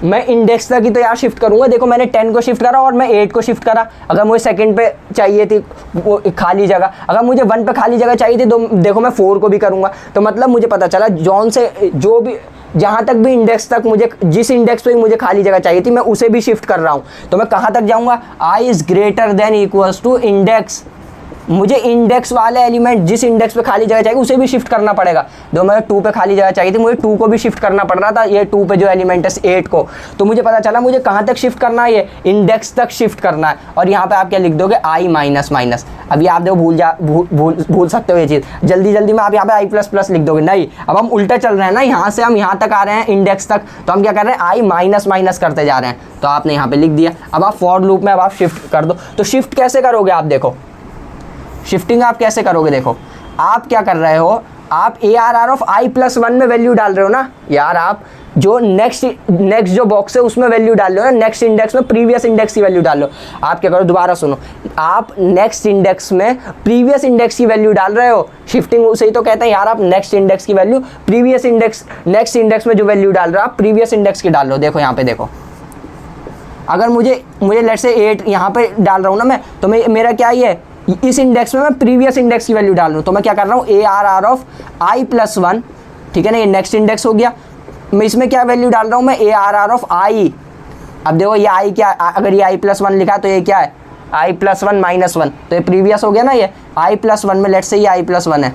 मैं इंडेक्स तक ही तो यार शिफ्ट करूंगा। देखो मैंने 10 को शिफ्ट करा और मैं 8 को शिफ्ट करा। अगर मुझे सेकंड पे चाहिए थी वो खाली जगह, अगर मुझे 1 पे खाली जगह चाहिए थी, तो देखो मैं 4 को भी करूंगा। तो मतलब मुझे पता चला जॉन से जो भी जहाँ तक भी इंडेक्स तक मुझे, जिस इंडेक्स पे मुझे खाली जगह चाहिए थी, मैं उसे भी शिफ्ट कर रहा हूँ। तो मैं कहाँ तक जाऊँगा, I > इंडेक्स। मुझे इंडेक्स वाले एलिमेंट, जिस इंडेक्स पे खाली जगह चाहिए उसे भी शिफ्ट करना पड़ेगा। जो मैं 2 पे खाली जगह चाहिए थी, मुझे 2 को भी शिफ्ट करना पड़ रहा था, ये 2 पे जो एलिमेंट है 8 को। तो मुझे पता चला मुझे कहाँ तक शिफ्ट करना है, ये इंडेक्स तक शिफ्ट करना है। और यहाँ पे आप क्या लिख दोगे, I-। अभी आप देखो भूल सकते हो ये चीज़, जल्दी जल्दी में आप यहाँ पे I++ लिख दोगे, नहीं। अब हम उल्टा चल रहे हैं ना, यहाँ से हम यहाँ तक आ रहे हैं इंडेक्स तक, तो हम क्या कर रहे हैं, I- करते जा रहे हैं। तो आपने यहाँ पे लिख दिया। अब आप फॉर लूप में अब आप शिफ्ट कर दो। तो शिफ्ट कैसे करोगे आप देखो, शिफ्टिंग आप कैसे करोगे, देखो आप क्या कर रहे हो, आप ARR I+1 में वैल्यू डाल रहे हो ना यार, आप जो नेक्स्ट जो बॉक्स है उसमें वैल्यू डाल रहे हो ना, नेक्स्ट इंडेक्स में प्रीवियस इंडेक्स की वैल्यू डाल लो। आप क्या करो, दोबारा सुनो, आप नेक्स्ट इंडेक्स में प्रीवियस इंडेक्स की वैल्यू डाल रहे हो। शिफ्टिंग उसे ही तो कहते हैं यार, आप नेक्स्ट इंडेक्स की value previous index, next index में जो वैल्यू डाल रहे हो आप प्रीवियस इंडेक्स की डाल लो। देखो यहाँ पे देखो, अगर मुझे लेट्स से 8 यहाँ पे डाल रहा हूँ ना मैं, तो मेरा क्या ही है, इस इंडेक्स में मैं प्रीवियस इंडेक्स की वैल्यू डाल रहा हूँ। तो मैं क्या कर रहा हूँ, ARR I+1, ठीक है ना, ये नेक्स्ट इंडेक्स हो गया। मैं इसमें क्या वैल्यू डाल रहा हूँ, मैं ARR I। अब देखो ये I क्या, अगर ये I+1 लिखा तो ये क्या है, I+1 तो ये प्रीवियस हो गया ना, ये I+1 में लेट्स से ये I+1 है,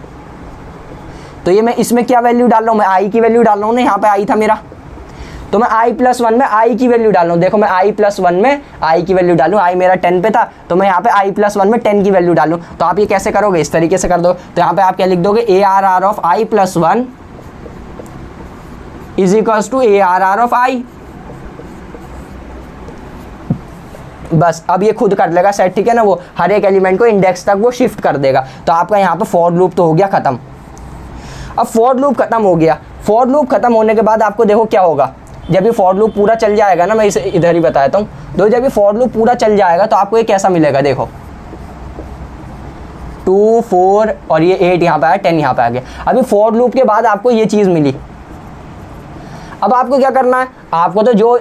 तो ये मैं इसमें क्या वैल्यू डाल रहा हूँ, मैं I की वैल्यू डाल रहा हूँ ना, यहाँ पे I था मेरा। तो मैं i+1 में i की वैल्यू डालूँ। देखो मैं i+1 में i की वैल्यू डालूँ, i मेरा 10 पे था तो मैं यहाँ पे i+1 में 10 की वैल्यू डालूँ। तो आप ये कैसे करोगे, इस तरीके से कर दो। तो यहाँ पे आप क्या लिख दोगे, ARR of i+1 is equals to ARR of i। बस अब ये खुद कर लेगा सेट, ठीक है ना, वो हर एक एलिमेंट को इंडेक्स तक वो शिफ्ट कर देगा। तो आपका यहाँ पे फॉर लूप तो हो गया खत्म। अब फॉर लूप खत्म हो गया, फॉर लूप खत्म होने के बाद आपको देखो क्या होगा, जब ये फॉर लूप पूरा चल जाएगा ना, मैं इसे इधर ही बताता हूँ। तो जब ये फॉर लूप पूरा चल जाएगा तो आपको ये कैसा मिलेगा, देखो 2 4 और ये 8 यहाँ पे आया, 10 यहाँ पे आ गया। अभी फॉर लूप के बाद आपको ये चीज़ मिली। अब आपको क्या करना है, आपको तो जो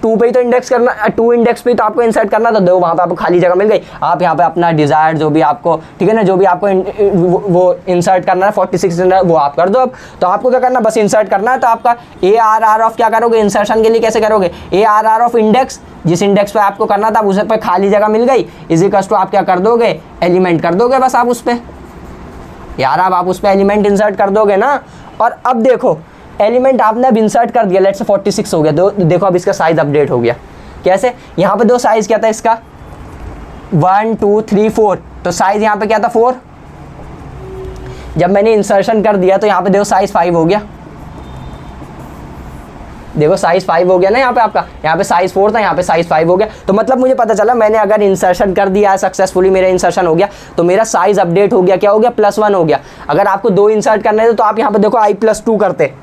2 पे ही तो इंडेक्स करना, 2 इंडेक्स पे तो आपको इंसर्ट करना, तो देखो वहाँ पे आपको खाली जगह मिल गई। आप यहाँ पे अपना डिज़ायर जो भी आपको, ठीक है ना, जो भी आपको वो इंसर्ट करना है 46 वो आप कर दो। अब तो आपको क्या करना, बस इंसर्ट करना है। तो आपका ARR ऑफ क्या करोगे, इंसर्शन के लिए कैसे करोगे, ARR ऑफ इंडेक्स, जिस इंडेक्स पे आपको करना था उस पर खाली जगह मिल गई, इज इक्वल्स टू आप क्या कर दोगे, एलिमेंट कर दोगे बस आप उस पर। यार अब आप उस पर एलिमेंट इंसर्ट कर दोगे ना। और अब देखो एलिमेंट आपने अब इंसर्ट कर दिया, लेट्स से 46 हो गया। तो देखो अब इसका साइज अपडेट हो गया। कैसे, यहाँ पे 2 साइज क्या था इसका, 1 2 3 4। तो साइज यहाँ पे क्या था 4। जब मैंने इंसर्शन कर दिया तो यहाँ पे देखो साइज 5 हो गया। देखो साइज 5 हो गया ना यहाँ पे आपका, यहाँ पे साइज 4 था, यहाँ पे साइज 5 हो गया। तो मतलब मुझे पता चला मैंने अगर इंसर्शन कर दिया है सक्सेसफुली, मेरा इंसर्शन हो गया तो मेरा साइज अपडेट हो गया। क्या हो गया, +1 हो गया। अगर आपको 2 इंसर्ट करने थे तो आप यहाँ पे देखो i+2 करते।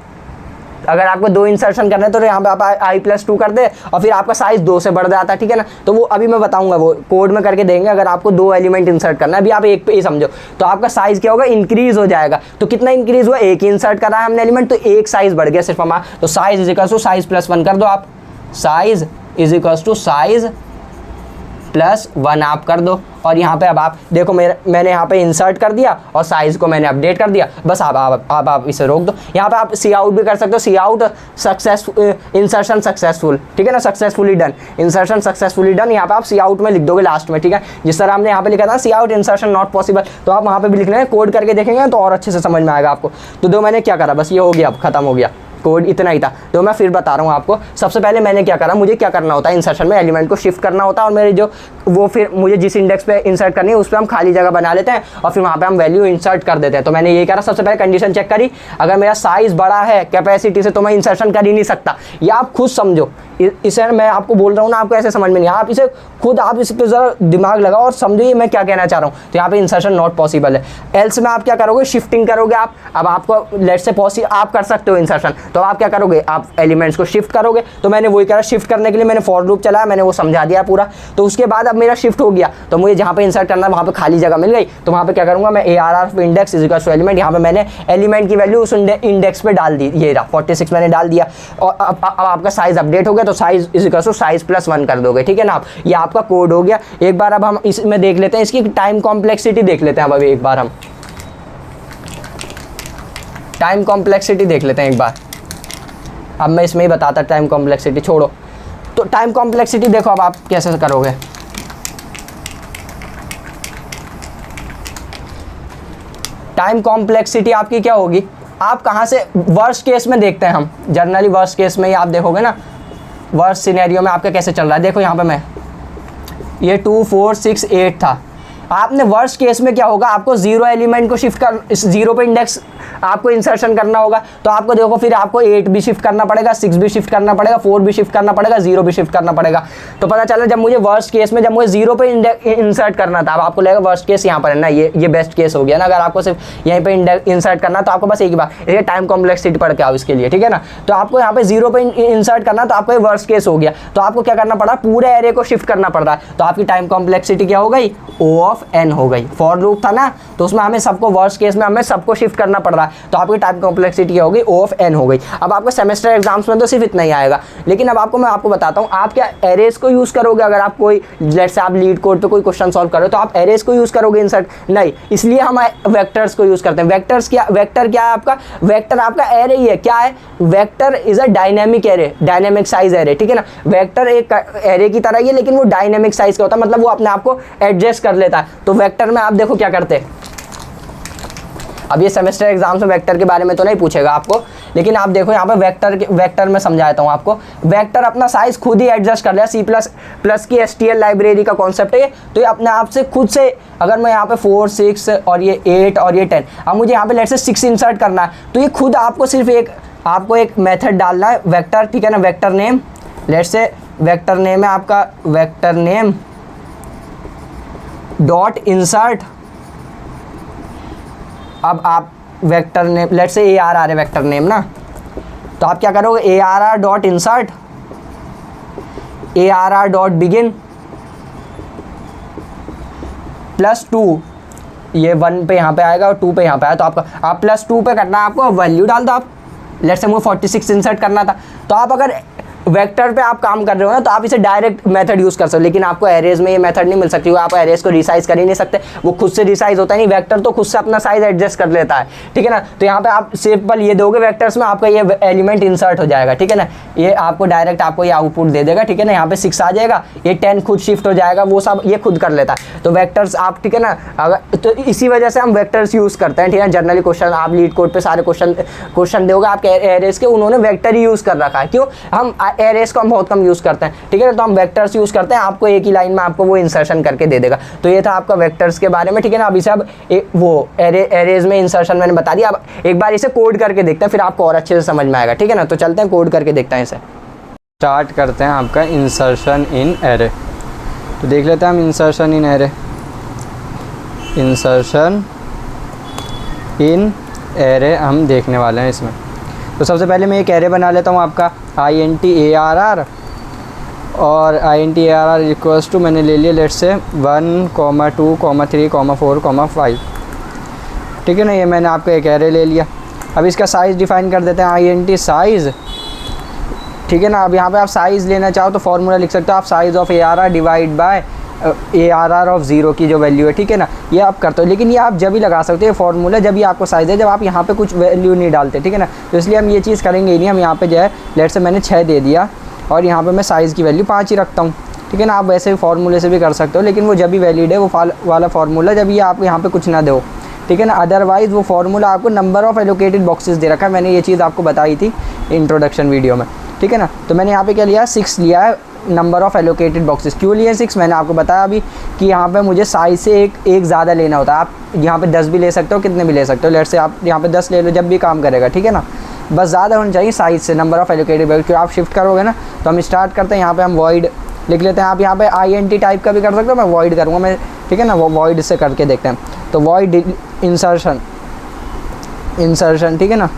अगर आपको 2 इंसर्शन करने तो यहाँ पे आप i+2 कर दे और फिर आपका साइज 2 से बढ़ जाता है, ठीक है ना। तो वो अभी मैं बताऊंगा, वो कोड में करके देंगे। अगर आपको 2 एलिमेंट इंसर्ट करना है, अभी आप एक पे ही समझो, तो आपका साइज क्या होगा, इंक्रीज हो जाएगा। तो कितना इंक्रीज हुआ, 1 ही इंसर्ट करा है हमने एलिमेंट, तो 1 साइज बढ़ गया सिर्फ हमारा। तो size is equal to size +1 कर दो आप, size is equal to size +1 आप कर दो। और यहाँ पे अब आप देखो मैंने यहाँ पे इंसर्ट कर दिया और साइज को मैंने अपडेट कर दिया। बस आप इसे रोक दो। यहाँ पे आप सी आउट भी कर सकते हो, सी आउट इंसर्शन सक्सेसफुल, ठीक है ना, successfully done, insertion successfully done. यहाँ पे आप सी आउट में लिख दोगे लास्ट में, ठीक है। जिस तरह हमने यहाँ पे लिखा था सी आउट इंसर्शन नॉट पॉसिबल, तो आप वहाँ पे भी लिखना है, कोड करके देखेंगे तो और अच्छे से समझ में आएगा आपको। तो दो मैंने क्या करा, बस ये हो गया, अब खत्म हो गया कोड, इतना ही था। तो मैं फिर बता रहा हूँ आपको। सबसे पहले मैंने क्या करा, मुझे क्या करना होता है इंसर्शन में, एलिमेंट को शिफ्ट करना होता है और मेरे जो वो फिर मुझे जिस इंडेक्स पे इंसर्ट करनी है उस पर हम खाली जगह बना लेते हैं और फिर वहाँ पे हम वैल्यू इंसर्ट कर देते हैं। तो मैंने ये करा, सबसे पहले कंडीशन चेक करी, अगर मेरा साइज बड़ा है कैपेसिटी से तो मैं इंसर्शन कर ही नहीं सकता। ये आप खुद समझो, इसे मैं आपको बोल रहा हूँ ना, आपको ऐसे समझ में नहीं, आप इसे खुद आप इस पर ज़रा दिमाग लगाओ और समझो ये मैं क्या कहना चाह रहा हूँ। तो यहाँ पे इंसर्शन नॉट पॉसिबल है। एल्स में आप क्या करोगे, शिफ्टिंग करोगे आप। अब आपको लेट्स से पॉसिबल आप कर सकते हो इंसर्शन, तो आप क्या करोगे, आप एलिमेंट्स को शिफ्ट करोगे। तो मैंने वही करा, शिफ्ट करने के लिए मैंने फॉर लूप चलाया, मैंने वो समझा दिया पूरा। तो उसके बाद अब मेरा शिफ्ट हो गया, तो मुझे जहाँ पे इंसर्ट करना है वहाँ पे खाली जगह मिल गई। तो वहाँ पे क्या करूँगा मैं, ARR index is equal to element, यहाँ पे मैंने एलिमेंट की वैल्यू उस इंडेक्स पे डाल दी, ये रहा 46 मैंने डाल दिया। और अब आपका साइज अपडेट हो गया, तो size is equal to size +1 कर दोगे, ठीक है ना आप। ये आपका कोड हो गया। एक बार अब हम इसमें देख लेते हैं, इसकी टाइम कॉम्प्लेक्सिटी देख लेते हैं। अब अभी एक बार हम टाइम कॉम्प्लेक्सिटी देख लेते हैं एक बार। अब मैं इसमें ही बताता, टाइम कॉम्प्लेक्सिटी छोड़ो। तो टाइम कॉम्प्लेक्सिटी देखो अब आप कैसे करोगे। टाइम कॉम्प्लेक्सिटी आपकी क्या होगी, आप कहाँ से, वर्स्ट केस में देखते हैं हम, जनरली वर्स्ट केस में ही आप देखोगे ना, वर्स्ट सिनेरियो में आपका कैसे चल रहा है। देखो यहाँ पे मैं, ये 2 4 6 8 था। आपने वर्स्ट केस में क्या होगा, आपको 0 एलिमेंट को शिफ्ट कर, इस 0 पे इंडेक्स आपको इंसर्शन करना होगा। तो आपको देखो फिर आपको 8 भी शिफ्ट करना पड़ेगा, 6 भी शिफ्ट करना पड़ेगा, 4 भी शिफ्ट करना पड़ेगा, 0 भी शिफ्ट करना पड़ेगा। तो पता चला जब मुझे वर्स्ट केस में, जब मुझे 0 पे इंसर्ट करना था, अब आपको लगेगा वर्स्ट केस यहाँ पर है ना, ये बेस्ट केस हो गया ना। अगर आपको सिर्फ यहीं पे इंसर्ट करना तो आपको बस एक ही बात, इसलिए टाइम कॉम्प्लेक्सिटी पढ़ के आओ इसके लिए, ठीक है ना। तो आपको यहाँ पे 0 पे इंसर्ट करना, तो आपको वर्स्ट केस हो गया, तो आपको क्या करना पड़ा, पूरे एरे को शिफ्ट करना पड़ रहा है। तो आपकी टाइम कॉम्प्लेक्सिटी क्या हो गई, O ऑफ n हो गई। फॉर लूप था ना, तो उसमें हमें सबको, वर्स्ट केस में हमें सबको शिफ्ट करना पड़ रहा है, तो आपकी टाइम कॉम्प्लेक्सिटी क्या होगी, O ऑफ n हो गई। अब आपको सेमेस्टर एग्जाम्स में तो सिर्फ इतना ही आएगा, लेकिन अब मैं आपको बताता हूँ, आप क्या एरेज को यूज़ करोगे। अगर आप कोई, लेट्स से आप लीड कोड पे कोई क्वेश्चन सॉल्व करो तो आप एरेज को यूज़ करोगे इंसर्ट, नहीं, इसलिए हम वेक्टर्स को यूज़ करते हैं। वेक्टर क्या है आपका, वेक्टर आपका एरे ही है। क्या है, vector is a dynamic array, dynamic size array, ठीक है ना। वेक्टर एक एरे की तरह ही है, लेकिन वो डायनेमिक साइज का होता है, मतलब वो अपने आप को एडजस्ट कर लेता है। तो वेक्टर में आप देखो क्या करते हैं, अब ये सेमेस्टर एग्जाम्स में वेक्टर के बारे में तो नहीं पूछेगा आपको, लेकिन आप देखो यहाँ पे वेक्टर में समझाता हूँ आपको। वेक्टर अपना साइज खुद ही एडजस्ट कर लिया, C++ की STL लाइब्रेरी का कॉन्सेप्ट है ये, तो ये अपने आप से खुद से, अगर मैं यहाँ पे 4 6 और ये 8 और ये 10, अब मुझे यहाँ पे लेट से 6 इंसर्ट करना है, तो ये खुद आपको सिर्फ आपको एक मेथड डालना है वेक्टर, ठीक है ना, वेक्टर नेम, लेट से वेक्टर नेम है आपका वेक्टर नेम डॉट इंसर्ट। अब आप वेक्टर नेम लेट से ARR है वेक्टर नेम ना, तो आप क्या करोगे ARR dot insert ARR dot begin +2, ये 1 पे यहाँ पे आएगा और 2 पे यहाँ पे आया, तो आपका आप +2 पे करना है आपको, वैल्यू डाल दो आप। लेट्स से मुझे 46 इंसर्ट करना था, तो आप अगर वेक्टर पे आप काम कर रहे हो ना, तो आप इसे डायरेक्ट मेथड यूज़ कर सकते हो, लेकिन आपको एरेज में ये मेथड नहीं मिल सकती, वो आप एरेज को रिसाइज कर ही नहीं सकते, वो खुद से रिसाइज होता है नहीं, वेक्टर तो खुद से अपना साइज एडजस्ट कर लेता है, ठीक है ना। तो यहाँ पे आप सिंपल ये दोगे वेक्टर्स में, आपका ये एलिमेंट इंसर्ट हो जाएगा, ठीक है ना, ये आपको डायरेक्ट आपको ये आउटपुट दे देगा, ठीक है ना। यहाँ पे 6 आ जाएगा, ये 10 खुद शिफ्ट हो जाएगा, वो सब ये खुद कर लेता है। तो वेक्टर्स आप, ठीक है ना, अगर तो इसी वजह से हम वेक्टर्स यूज़ करते हैं, ठीक है। जनरली क्वेश्चन आप लीड कोड पे सारे क्वेश्चन दोगे आपके एरेज के, उन्होंने वेक्टर ही यूज़ कर रखा है, क्यों, हम एरेज को हम बहुत यूज़ करते हैं, ठीक है ना, तो हम वेक्टर्स यूज़ करते हैं, आपको एक ही लाइन में आपको वो इंसर्शन करके दे देगा। तो ये था आपका वेक्टर्स के बारे में, ठीक है ना। अभी से अब वो एरेज में इंसर्शन मैंने बता दिया, अब एक बार इसे कोड करके देखते हैं, फिर आपको और अच्छे से समझ में आएगा, ठीक है ना। तो चलते हैं कोड करके देखते हैं इसे। स्टार्ट करते हैं आपका इंसर्शन इन एरे, तो देख लेते हैं हम इंसर्शन इन एरे। इंसर्शन इन एरे हम देखने वाले हैं इसमें। तो सबसे पहले मैं एक एरे बना लेता हूँ आपका int ARR, और int ARR इक्वल्स टू मैंने ले लिया लेट से 1, 2, 3, 4, 5, ठीक है ना। ये मैंने आपका एक एरे ले लिया। अब इसका साइज़ डिफाइन कर देते हैं int साइज़, ठीक है ना। अब यहाँ पे आप साइज़ लेना चाहो तो फॉर्मूला लिख सकते हो आप, size of ARR divide by ARR of 0 की जो वैल्यू है, ठीक है ना, ये आप करते हो। लेकिन ये आप जब भी लगा सकते हो फॉर्मूला, जब भी आपको साइज़ है, जब आप यहाँ पे कुछ वैल्यू नहीं डालते, ठीक है ना। तो इसलिए हम ये चीज़ करेंगे ही नहीं। हम यहाँ पे जो है लेट से मैंने 6 दे दिया और यहाँ पे मैं साइज़ की वैल्यू 5 ही रखता हूँ, ठीक है ना। आप वैसे भी फार्मूले से भी कर सकते हो, लेकिन वो जब भी वैलिड है वो वाला फार्मूला, जब ये आप यहाँ पे कुछ ना दो, ठीक है ना। अदरवाइज़ वो फार्मूला आपको नंबर ऑफ़ एलोकेटेड बॉक्सेस दे रखा है, मैंने ये चीज़ आपको बताई थी इंट्रोडक्शन वीडियो में, ठीक है ना। तो मैंने यहाँ पे क्या लिया, 6 लिया है नंबर ऑफ़ एलोकेटेड बॉक्सेस। क्यों लिए 6, मैंने आपको बताया अभी कि यहाँ पे मुझे साइज़ से एक ज़्यादा लेना होता है। आप यहाँ पे 10 भी ले सकते हो, कितने भी ले सकते हो, लेट से आप यहाँ पे 10 ले लो, जब भी काम करेगा, ठीक है ना। बस ज़्यादा होना चाहिए साइज़ से, नंबर ऑफ़ एलोकेटेड बॉक्स। क्यों आप शिफ्ट करोगे ना, तो हम स्टार्ट करते हैं, यहाँ पर हम वॉइड लिख लेते हैं। आप यहाँ पे INT टाइप का भी कर सकते हो, मैं वॉइड करूँगा मैं, ठीक है ना, वो वॉइड से करके देखते हैं। तो वॉइड इंसर्शन, ठीक है ना,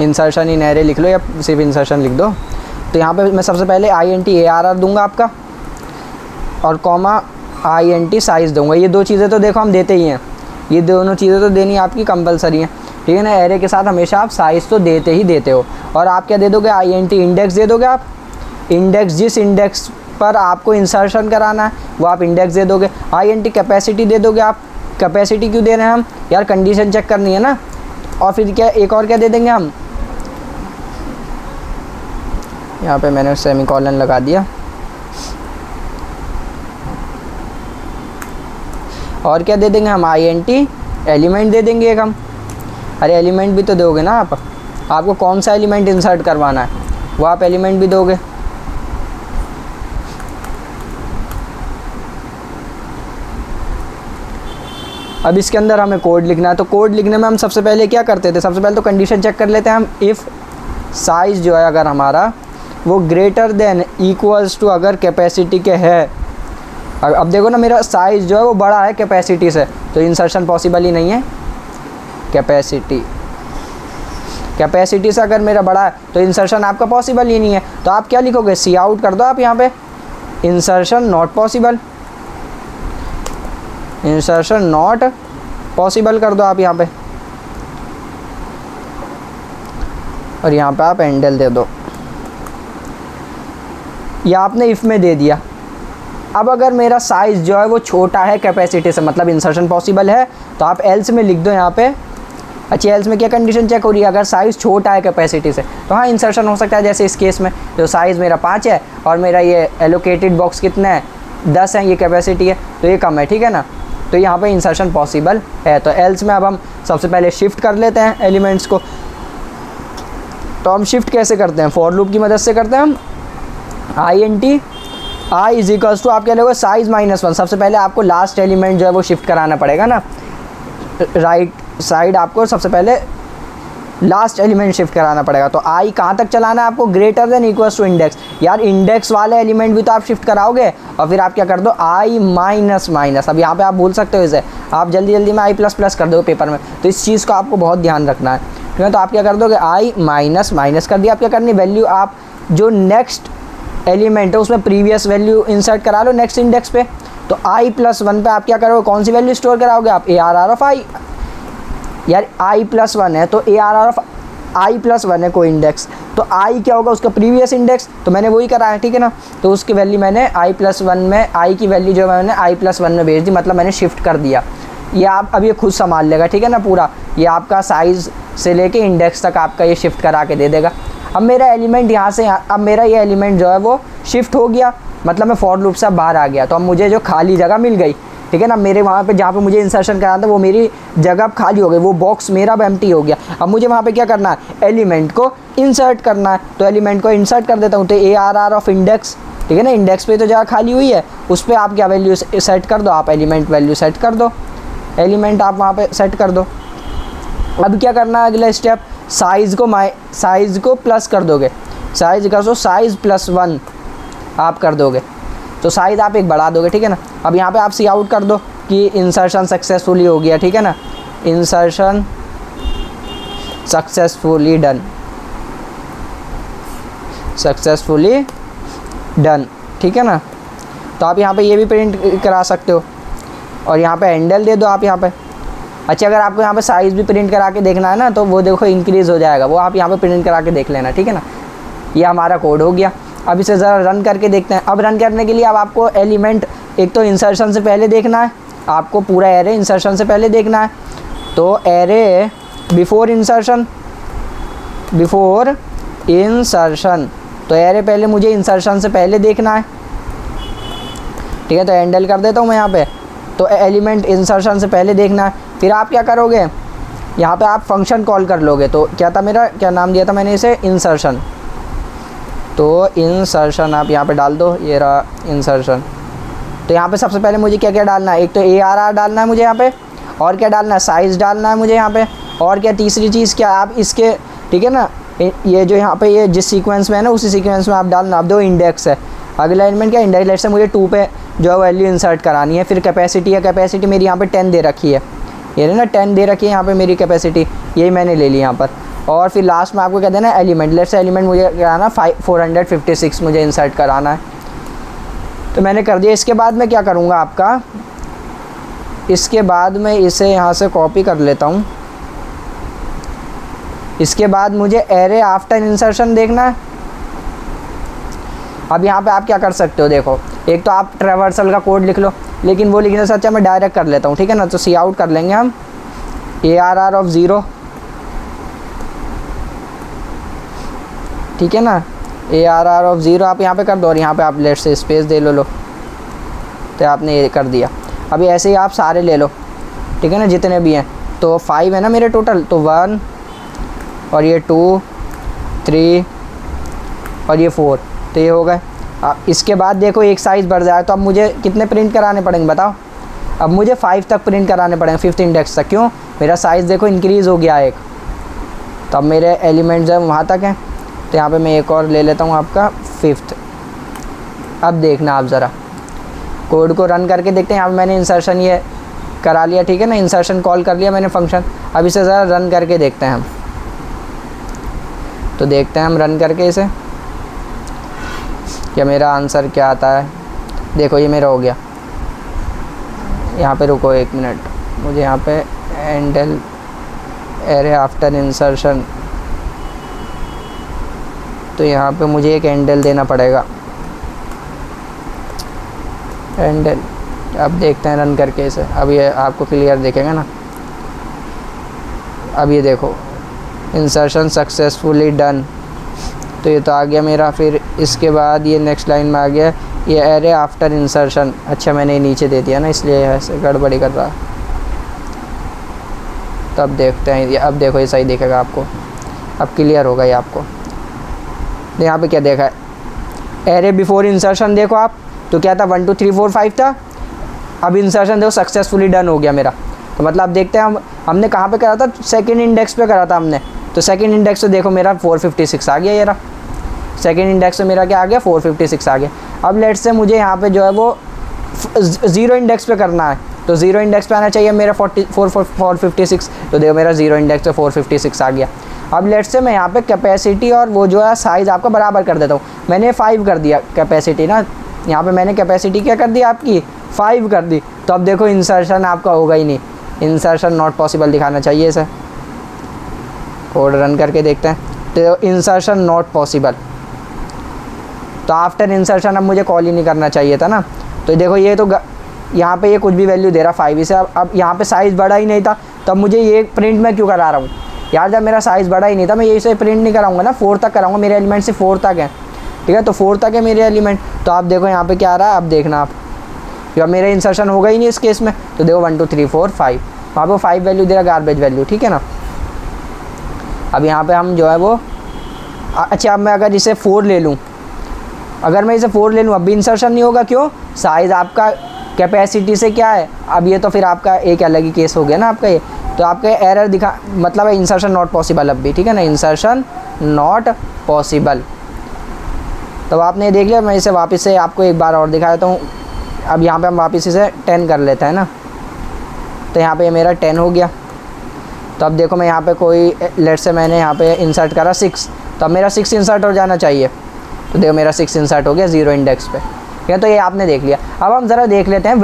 इंसर्शन इन एरे लिख लो या सिर्फ इंसर्शन लिख दो। तो यहाँ पे मैं सबसे पहले INT ARR दूंगा आपका, और कॉमा INT साइज़ दूंगा। ये दो चीज़ें तो देखो हम देते ही हैं, ये दोनों चीज़ें तो देनी आपकी कंपलसरी हैं, ठीक है ना। एरे के साथ हमेशा आप साइज़ तो देते ही देते हो। और आप क्या दे दोगे, INT इंडेक्स दे दोगे आप, इंडेक्स जिस इंडेक्स पर आपको इंसर्शन कराना है वो आप इंडेक्स दे दोगे। INT कैपेसिटी दे दोगे आप। कैपेसिटी क्यों दे रहे हैं हम, यार कंडीशन चेक करनी है ना। और फिर क्या, एक और क्या दे देंगे हम, यहाँ पे मैंने सेमीकोलन लगा दिया। और क्या दे देंगे हम, INT एलिमेंट दे देंगे एक हम। अरे एलिमेंट भी तो दोगे ना आप, आपको कौन सा एलिमेंट इंसर्ट करवाना है वो आप एलिमेंट भी दोगे। अब इसके अंदर हमें कोड लिखना है। तो कोड लिखने में हम सबसे पहले क्या करते थे, सबसे पहले तो कंडीशन चेक कर लेते हैं हम। इफ़ साइज़ जो है अगर हमारा वो ग्रेटर देन इक्वल्स टू अगर कैपेसिटी के है, अब देखो ना मेरा साइज़ जो है वो बड़ा है कैपेसिटी से, तो इंसर्शन पॉसिबल ही नहीं है। कैपेसिटी से अगर मेरा बड़ा है तो इंसर्शन आपका पॉसिबल ही नहीं है। तो आप क्या लिखोगे, सी आउट कर दो आप यहाँ पे, insertion not possible, insertion not possible कर दो आप यहाँ पे, और यहाँ पे आप एंडल दे दो। या आपने इफ़ में दे दिया। अब अगर मेरा साइज़ जो है वो छोटा है कैपेसिटी से, मतलब इंसर्शन पॉसिबल है, तो आप एल्स में लिख दो यहाँ पे। अच्छा, एल्स में क्या कंडीशन चेक हो रही है, अगर साइज़ छोटा है कैपेसिटी से तो हाँ इंसर्शन हो सकता है। जैसे इस केस में जो साइज़ मेरा 5 है और मेरा ये एलोकेटेड बॉक्स कितना है 10 है, ये कैपेसिटी है, तो ये कम है, ठीक है ना। तो यहाँ पे इंसर्शन पॉसिबल है। तो एल्स में अब हम सबसे पहले शिफ्ट कर लेते हैं एलिमेंट्स को। तो हम शिफ्ट कैसे करते हैं, फॉर लूप की मदद से करते हैं हम। आई इज इक्वल्स टू आप क्या लोगे साइज़ -1। सबसे पहले आपको लास्ट एलिमेंट जो है वो शिफ्ट कराना पड़ेगा ना, राइट साइड आपको सबसे पहले लास्ट एलिमेंट शिफ्ट कराना पड़ेगा। तो आई कहाँ तक चलाना है आपको, greater than equals to index. यार इंडेक्स वाले एलिमेंट भी तो आप शिफ्ट कराओगे, और फिर आप क्या कर दो आई माइनस। अब यहाँ पे आप भूल सकते हो इसे, आप जल्दी में आई++ कर दो पेपर में। तो इस चीज़ को आपको बहुत ध्यान रखना है, ठीक है। तो आप क्या कर दोगे आई माइनस कर दिया। आप क्या करनी वैल्यू, आप जो नेक्स्ट एलिमेंट है उसमें प्रीवियस वैल्यू इंसर्ट करा लो नेक्स्ट इंडेक्स पे। तो i+1 पे आप क्या करोगे, कौन सी वैल्यू स्टोर कराओगे आप, ARR ऑफ i। यार i+1 है तो ARR ऑफ i+1 है कोई इंडेक्स, तो i क्या होगा उसका प्रीवियस इंडेक्स। तो मैंने वही करा है, ठीक है ना। तो उसकी वैल्यू मैंने i+1 में, i की वैल्यू जो मैंने i+1 में भेज दी, मतलब मैंने शिफ्ट कर दिया। ये आप अब ये खुद संभाल लेगा, ठीक है ना। पूरा ये आपका साइज़ से लेके इंडेक्स तक आपका ये शिफ्ट करा के दे देगा। अब मेरा एलिमेंट यहाँ से अब मेरा ये एलिमेंट जो है वो शिफ्ट हो गया, मतलब मैं फॉर लूप से बाहर आ गया। तो अब मुझे जो खाली जगह मिल गई, ठीक है ना, मेरे वहाँ पे जहाँ पे मुझे इंसर्शन कराना था वो मेरी जगह अब खाली हो गई, वो बॉक्स मेरा अब एम्प्टी हो गया। अब मुझे वहाँ पे क्या करना है, एलिमेंट को इंसर्ट करना है। तो एलिमेंट को इंसर्ट कर देता हूँ, तो ARR ऑफ इंडेक्स, ठीक है ना। इंडेक्स पे तो जगह खाली हुई है, उस पर आप क्या वैल्यू सेट कर दो, आप एलिमेंट वैल्यू सेट कर दो, एलिमेंट आप वहाँ पर सेट कर दो। अब क्या करना है अगला स्टेप, साइज़ को प्लस कर दोगे, साइज़ का सो साइज़ +1 आप कर दोगे। तो साइज़ आप एक बढ़ा दोगे, ठीक है ना। अब यहाँ पे आप सी आउट कर दो कि इंसर्शन सक्सेसफुली हो गया, ठीक है ना, इंसर्शन सक्सेसफुली डन, ठीक है ना। तो आप यहाँ पे ये भी प्रिंट करा सकते हो, और यहाँ पे हैंडल दे दो आप यहाँ पे। अच्छा, अगर आपको यहाँ पे साइज़ भी प्रिंट करा के देखना है ना, तो वो देखो इंक्रीज़ हो जाएगा, वो आप यहाँ पे प्रिंट करा के देख लेना, ठीक है ना। ये हमारा कोड हो गया। अब इसे ज़रा रन करके देखते हैं। अब रन करने के लिए अब आपको एलिमेंट एक तो इंसर्शन से पहले देखना है, आपको पूरा एरे इंसर्शन से पहले देखना है। तो एरे बिफोर इंसर्शन, तो एरे पहले मुझे इंसर्शन से पहले देखना है, ठीक है। तो हैंडल कर देता हूँ मैं यहाँ पे। तो एलिमेंट इंसर्शन से पहले देखना है। फिर आप क्या करोगे, यहाँ पे आप फंक्शन कॉल कर लोगे। तो क्या था मेरा, क्या नाम दिया था मैंने इसे, इंसर्शन। तो इंसर्शन आप यहाँ पे डाल दो, ये रहा इंसर्शन। तो यहाँ पे सबसे पहले मुझे क्या क्या डालना है, एक तो ARR डालना है मुझे यहाँ पे, और क्या डालना है, साइज़ डालना है मुझे यहाँ पे, और क्या तीसरी चीज़ क्या, आप इसके, ठीक है ना, ये जो यहाँ पे ये जिस सीक्वेंस में है ना उसी सीक्वेंस में आप डालना। अब 2 इंडेक्स है, अगला एलिमेंट क्या इंडेक्स, लेट से मुझे 2 पे जो है वैल्यू इंसर्ट करानी है। फिर कैपेसिटी है, कैपेसिटी मेरी यहाँ पे 10 दे रखी है, ये ना 10 दे रखी है यहाँ पे मेरी कैपेसिटी, यही मैंने ले ली यहाँ पर। और फिर लास्ट में आपको क्या देना है, एलिमेंट, लेट से एलिमेंट मुझे कराना 456 मुझे इंसर्ट कराना है। तो मैंने कर दिया। इसके बाद मैं क्या करूँगा आपका, इसके बाद मैं इसे यहाँ से कॉपी कर लेता हूँ। इसके बाद मुझे एरे आफ्टर इंसर्शन देखना है। अब यहाँ पे आप क्या कर सकते हो, देखो, एक तो आप ट्रैवर्सल का कोड लिख लो, लेकिन वो लिखने से अच्छा मैं डायरेक्ट कर लेता हूँ, ठीक है ना। तो सी आउट कर लेंगे हम, ARR ऑफ 0, ठीक है ना, ARR ऑफ 0 आप यहाँ पे कर दो, और यहाँ पे आप लेट से स्पेस दे लो। तो आपने ये कर दिया। अभी ऐसे ही आप सारे ले लो, ठीक है ना, जितने भी हैं। तो 5 है ना मेरे टोटल, तो 1 और ये 2 3 और ये 4, तो ये हो गए। इसके बाद देखो एक साइज़ बढ़ जाए, तो अब मुझे कितने प्रिंट कराने पड़ेंगे बताओ। अब मुझे 5 तक प्रिंट कराने पड़ेंगे, 5th इंडेक्स तक। क्यों, मेरा साइज़ देखो इंक्रीज़ हो गया एक। तो अब मेरे एलिमेंट जो है वहाँ तक हैं। तो यहाँ पे मैं एक और ले लेता हूँ आपका 5th। अब देखना आप ज़रा कोड को रन करके देखते हैं। यहाँ मैंने इंसर्शन ये करा लिया, ठीक है ना, इंसर्शन कॉल कर लिया मैंने फंक्शन। अब इसे ज़रा रन करके देखते हैं हम। तो देखते हैं हम रन करके इसे, क्या मेरा आंसर क्या आता है। देखो ये मेरा हो गया। यहाँ पे रुको 1 मिनट, मुझे यहाँ पे हैंडल एरे आफ्टर इंसर्शन, तो यहाँ पे मुझे एक हैंडल देना पड़ेगा, हैंडल। अब देखते हैं रन करके इसे। अब ये आपको क्लियर दिखेगा ना। अब ये देखो इंसर्शन सक्सेसफुली डन, तो ये तो आ गया मेरा। फिर इसके बाद ये नेक्स्ट लाइन में आ गया ये एरे आफ्टर इंसर्शन, अच्छा मैंने नीचे दे दिया ना, इसलिए ऐसे गड़बड़ी कर रहा। तब देखते हैं, अब देखो ये सही दिखेगा आपको, अब क्लियर होगा ये आपको। तो यहाँ पे क्या देखा है, एरे बिफोर इंसर्शन देखो आप, तो क्या था 1 2 3 4 5 था। अब इंसर्शन देखो सक्सेसफुली डन हो गया मेरा। तो मतलब आप देखते हैं हमने कहाँ पे करा था, सेकंड इंडेक्स पे करा था हमने। तो सेकंड इंडेक्स पे देखो मेरा 456 आ गया, ये रहा सेकंड इंडेक्स पे मेरा क्या आ गया 456 आ गया। अब लेट से मुझे यहाँ पे जो है वो 0 इंडेक्स पे करना है, तो 0 इंडेक्स पे आना चाहिए मेरा 456। तो देखो मेरा 0 इंडेक्स पे 456 आ गया। अब लेट से मैं यहाँ पे कैपेसिटी और वो जो है साइज़ आपका बराबर कर देता हूँ। मैंने 5 कर दिया कैपेसिटी ना, यहाँ पे मैंने कैपेसिटी क्या कर दी आपकी 5 कर दी। तो अब देखो इंसर्शन आपका होगा ही नहीं, इंसर्शन नॉट पॉसिबल दिखाना चाहिए इसे। कोड रन करके देखते हैं, तो इंसर्शन नॉट पॉसिबल। तो आफ्टर इंसर्शन अब मुझे कॉल ही नहीं करना चाहिए था ना। तो देखो ये तो यहाँ पे ये कुछ भी वैल्यू दे रहा 5 इसे। अब यहाँ पे साइज़ बड़ा ही नहीं था, तब मुझे ये प्रिंट मैं क्यों करा रहा हूँ यार, जब मेरा साइज़ बड़ा ही नहीं था मैं ये इसे प्रिंट नहीं कराऊंगा ना, 4 तक कराऊंगा। मेरे एलिमेंट से 4 तक है, ठीक है, तो 4 तक है मेरे एलिमेंट। तो आप देखो यहाँ पे क्या आ रहा है, अब देखना आप, जब मेरा इंसर्शन होगा ही नहीं इस केस में। तो देखो 1 2 3 4 5, वहाँ पर 5 वैल्यू दे रहा गार्बेज वैल्यू, ठीक है ना। अब यहाँ पर हम जो है वो, अच्छा अब मैं अगर इसे 4 ले लूँ, अगर मैं इसे 4 ले लूँ अब भी इंसर्शन नहीं होगा, क्यों, साइज़ आपका कैपेसिटी से क्या है। अब ये तो फिर आपका एक अलग ही केस हो गया ना आपका ये। तो आपका एरर दिखा, मतलब है इंसर्शन नॉट पॉसिबल अब भी, ठीक है ना, इंसर्शन नॉट पॉसिबल। तो आपने ये देख लिया। मैं इसे वापस से आपको एक बार और दिखा देता हूँ। अब यहाँ पे हम वापस इसे 10 कर लेते हैं ना, तो यहाँ पे मेरा 10 हो गया। तो अब देखो मैं यहाँ पे कोई लेट से मैंने यहाँ पे इंसर्ट करा 6, तो अब मेरा 6 इंसर्ट हो जाना चाहिए। तो देखो मेरा 6 इंसर्ट हो गया 0 इंडेक्स पे, ठीक है। तो ये आपने देख लिया। अब हम ज़रा देख लेते हैं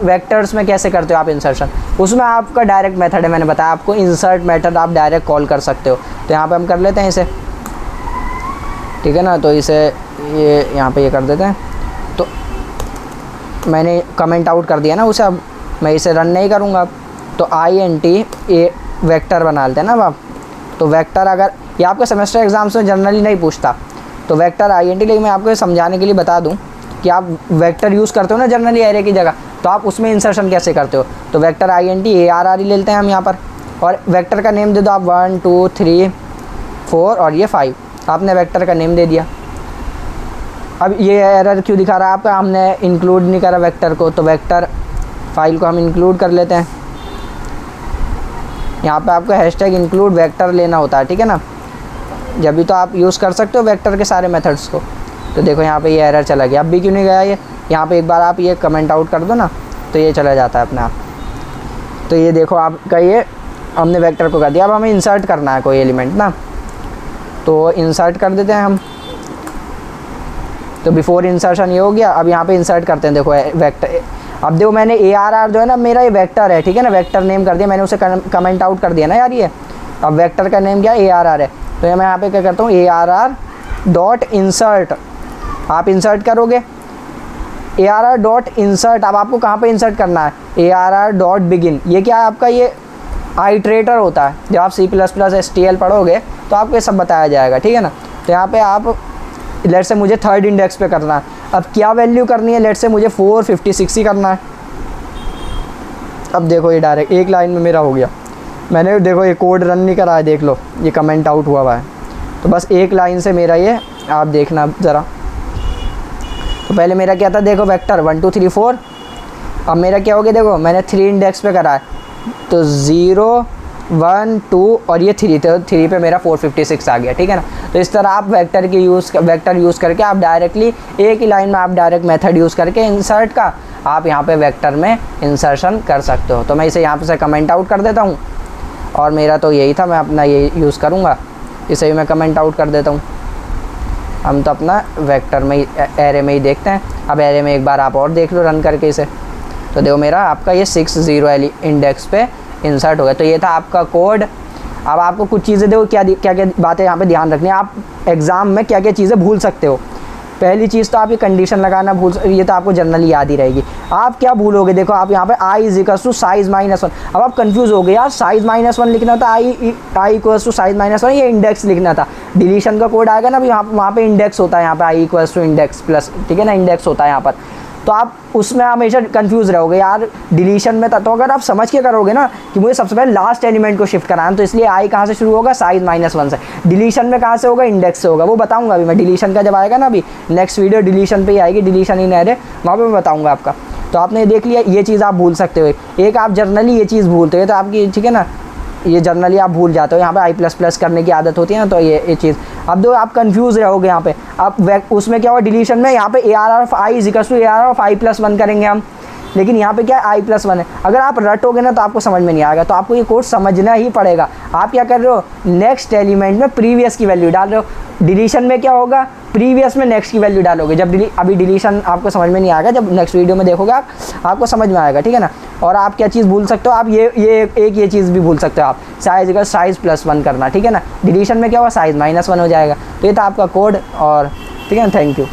वेक्टर्स में कैसे करते हो आप इंसर्शन। उसमें आपका डायरेक्ट मेथड है, मैंने बताया आपको इंसर्ट मेथड आप डायरेक्ट कॉल कर सकते हो। तो यहाँ पे हम कर लेते हैं इसे, ठीक है ना। तो इसे ये यहाँ पे ये कर देते हैं। तो मैंने कमेंट आउट कर दिया ना उसे, अब मैं इसे रन नहीं करूँगा अब। तो INT ये वेक्टर बना लेते हैं ना अब आप। तो वेक्टर अगर ये आपके सेमेस्टर एग्जाम्स में जनरली नहीं पूछता, तो वेक्टर INT, लेकिन मैं आपको समझाने के लिए बता दूं कि आप वेक्टर यूज़ करते हो ना जनरली एरे की जगह, तो आप उसमें इंसर्शन कैसे करते हो। तो वेक्टर INT ARR ही लेते हैं हम यहाँ पर, और वेक्टर का नेम दे दो आप 1 2 3 4 और ये 5, आपने वेक्टर का नेम दे दिया। अब ये एरर क्यों दिखा रहा है आपका, हमने इंक्लूड नहीं करा वेक्टर को। तो वेक्टर फाइल को हम इंक्लूड कर लेते हैं। यहाँ पे आपको हैशटैग इंक्लूड वेक्टर लेना होता है, ठीक है ना, जब भी तो आप यूज़ कर सकते हो वेक्टर के सारे मेथड्स को। तो देखो यहाँ पे ये एरर चला गया, अब भी क्यों नहीं गया ये। यहाँ पे एक बार आप ये कमेंट आउट कर दो ना, तो ये चला जाता है अपने आप। तो ये देखो आपका ये हमने वेक्टर को कर दिया। अब हमें इंसर्ट करना है कोई एलिमेंट ना, तो इंसर्ट कर देते हैं हम। तो बिफोर इंसर्शन ये हो गया। अब यहाँ पे इंसर्ट करते हैं, देखो वेक्टर। अब देखो मैंने ARR जो है ना मेरा ये वेक्टर है, ठीक है ना, वेक्टर नेम कर दिया मैंने, उसे कमेंट आउट कर दिया ना यार ये। अब वेक्टर का नेम क्या ARR है, तो ये मैं यहाँ पे क्या करता हूँ ARR डॉट इंसर्ट, आप इंसर्ट करोगे ARR डॉट इंसर्ट। अब आपको कहाँ पे इंसर्ट करना है, ARR डॉट बिगिन। ये क्या है आपका, ये आइट्रेटर होता है। जब आप C++ STL पढ़ोगे तो आपको ये सब बताया जाएगा, ठीक है ना। तो यहाँ पे आप लेट से मुझे 3rd इंडेक्स पे करना है। अब क्या वैल्यू करनी है, लेट से मुझे 456 ही करना है। अब देखो ये डायरेक्ट एक लाइन में मेरा हो गया। मैंने देखो ये कोड रन नहीं करा है, देख लो ये कमेंट आउट हुआ है। तो बस एक लाइन से मेरा ये आप देखना ज़रा। तो पहले मेरा क्या था, देखो वेक्टर 1 2 3 4। अब मेरा क्या हो गया, देखो मैंने 3 इंडेक्स पे करा है, तो 0 1 2 और ये 3, तो 3 पे मेरा 456 आ गया, ठीक है ना। तो इस तरह आप वेक्टर यूज़ करके आप डायरेक्टली एक ही लाइन में आप डायरेक्ट मेथड यूज़ करके इंसर्ट का आप यहाँ पे वेक्टर में इंसर्शन कर सकते हो। तो मैं इसे यहाँ पे से कमेंट आउट कर देता हूँ, और मेरा तो यही था, मैं अपना ये यूज़ करूँगा, इसे भी मैं कमेंट आउट कर देता हूँ। हम तो अपना वेक्टर में ही एरे में ही देखते हैं। अब एरे में एक बार आप और देख लो रन करके इसे। तो देखो मेरा आपका ये 6 0 इंडेक्स पे इंसर्ट हो गया। तो ये था आपका कोड। अब आपको कुछ चीज़ें देखो क्या क्या बातें यहाँ पे ध्यान रखनी है। आप एग्ज़ाम में क्या क्या चीज़ें भूल सकते हो। पहली चीज़ तो आप ये कंडीशन लगाना ये तो आपको जनरली याद ही रहेगी। आप क्या भूलोगे, देखो आप यहाँ पे i = साइज़ -1। अब आप कंफ्यूज हो गए यार, साइज़ -1 लिखना था, i = साइज़ -1, ये इंडेक्स लिखना था। डिलीशन का कोड आएगा ना, अभी वहाँ पे इंडेक्स होता है, यहाँ पे I equals to index plus, ठीक है ना, इंडेक्स होता है यहाँ पर। तो आप उसमें हमेशा कंफ्यूज रहोगे यार डिलीशन में था। तो अगर आप समझ के करोगे ना कि मुझे सबसे पहले लास्ट एलिमेंट को शिफ्ट कराना, तो इसलिए आई कहाँ से शुरू होगा, साइज -1 से। डिलीशन में कहाँ से होगा, इंडेक्स से होगा, वो बताऊंगा अभी मैं डिलीशन का जब आएगा ना, अभी नेक्स्ट वीडियो डिलीशन पे ही आएगी, डिलीशन इन एरे, वहाँ पे मैं बताऊंगा आपका। तो आपने ये देख लिया, ये चीज़ आप भूल सकते हो। एक आप जर्नली ये चीज़ भूलते हो तो आपकी, ठीक है ना, ये जर्नली आप भूल जाते हो, यहाँ पे आई++ करने की आदत होती है ना, तो ये चीज़। अब दो आप कंफ्यूज रहोगे यहाँ पे, अब उसमें क्या होगा डिलीशन में, यहाँ पे ARR of I is equals to ARR of i+1 करेंगे हम, लेकिन यहाँ पे क्या है i+1 है। अगर आप रटोगे ना तो आपको समझ में नहीं आएगा, तो आपको ये कोड समझना ही पड़ेगा। आप क्या कर रहे हो, नेक्स्ट एलिमेंट में प्रीवियस की वैल्यू डाल रहे हो, डिलीशन में क्या होगा, प्रीवियस में नेक्स्ट की वैल्यू डालोगे। जब अभी डिलीशन आपको समझ में नहीं आएगा, जब नेक्स्ट वीडियो में देखोगे आपको समझ में आएगा, ठीक है ना। और आप क्या चीज़ भूल सकते हो, आप ये चीज़ भी भूल सकते हो आप, साइज +1 करना, ठीक है ना। डिलीशन में क्या होगा, साइज -1 हो जाएगा। तो ये था आपका कोड, और ठीक है ना, थैंक यू।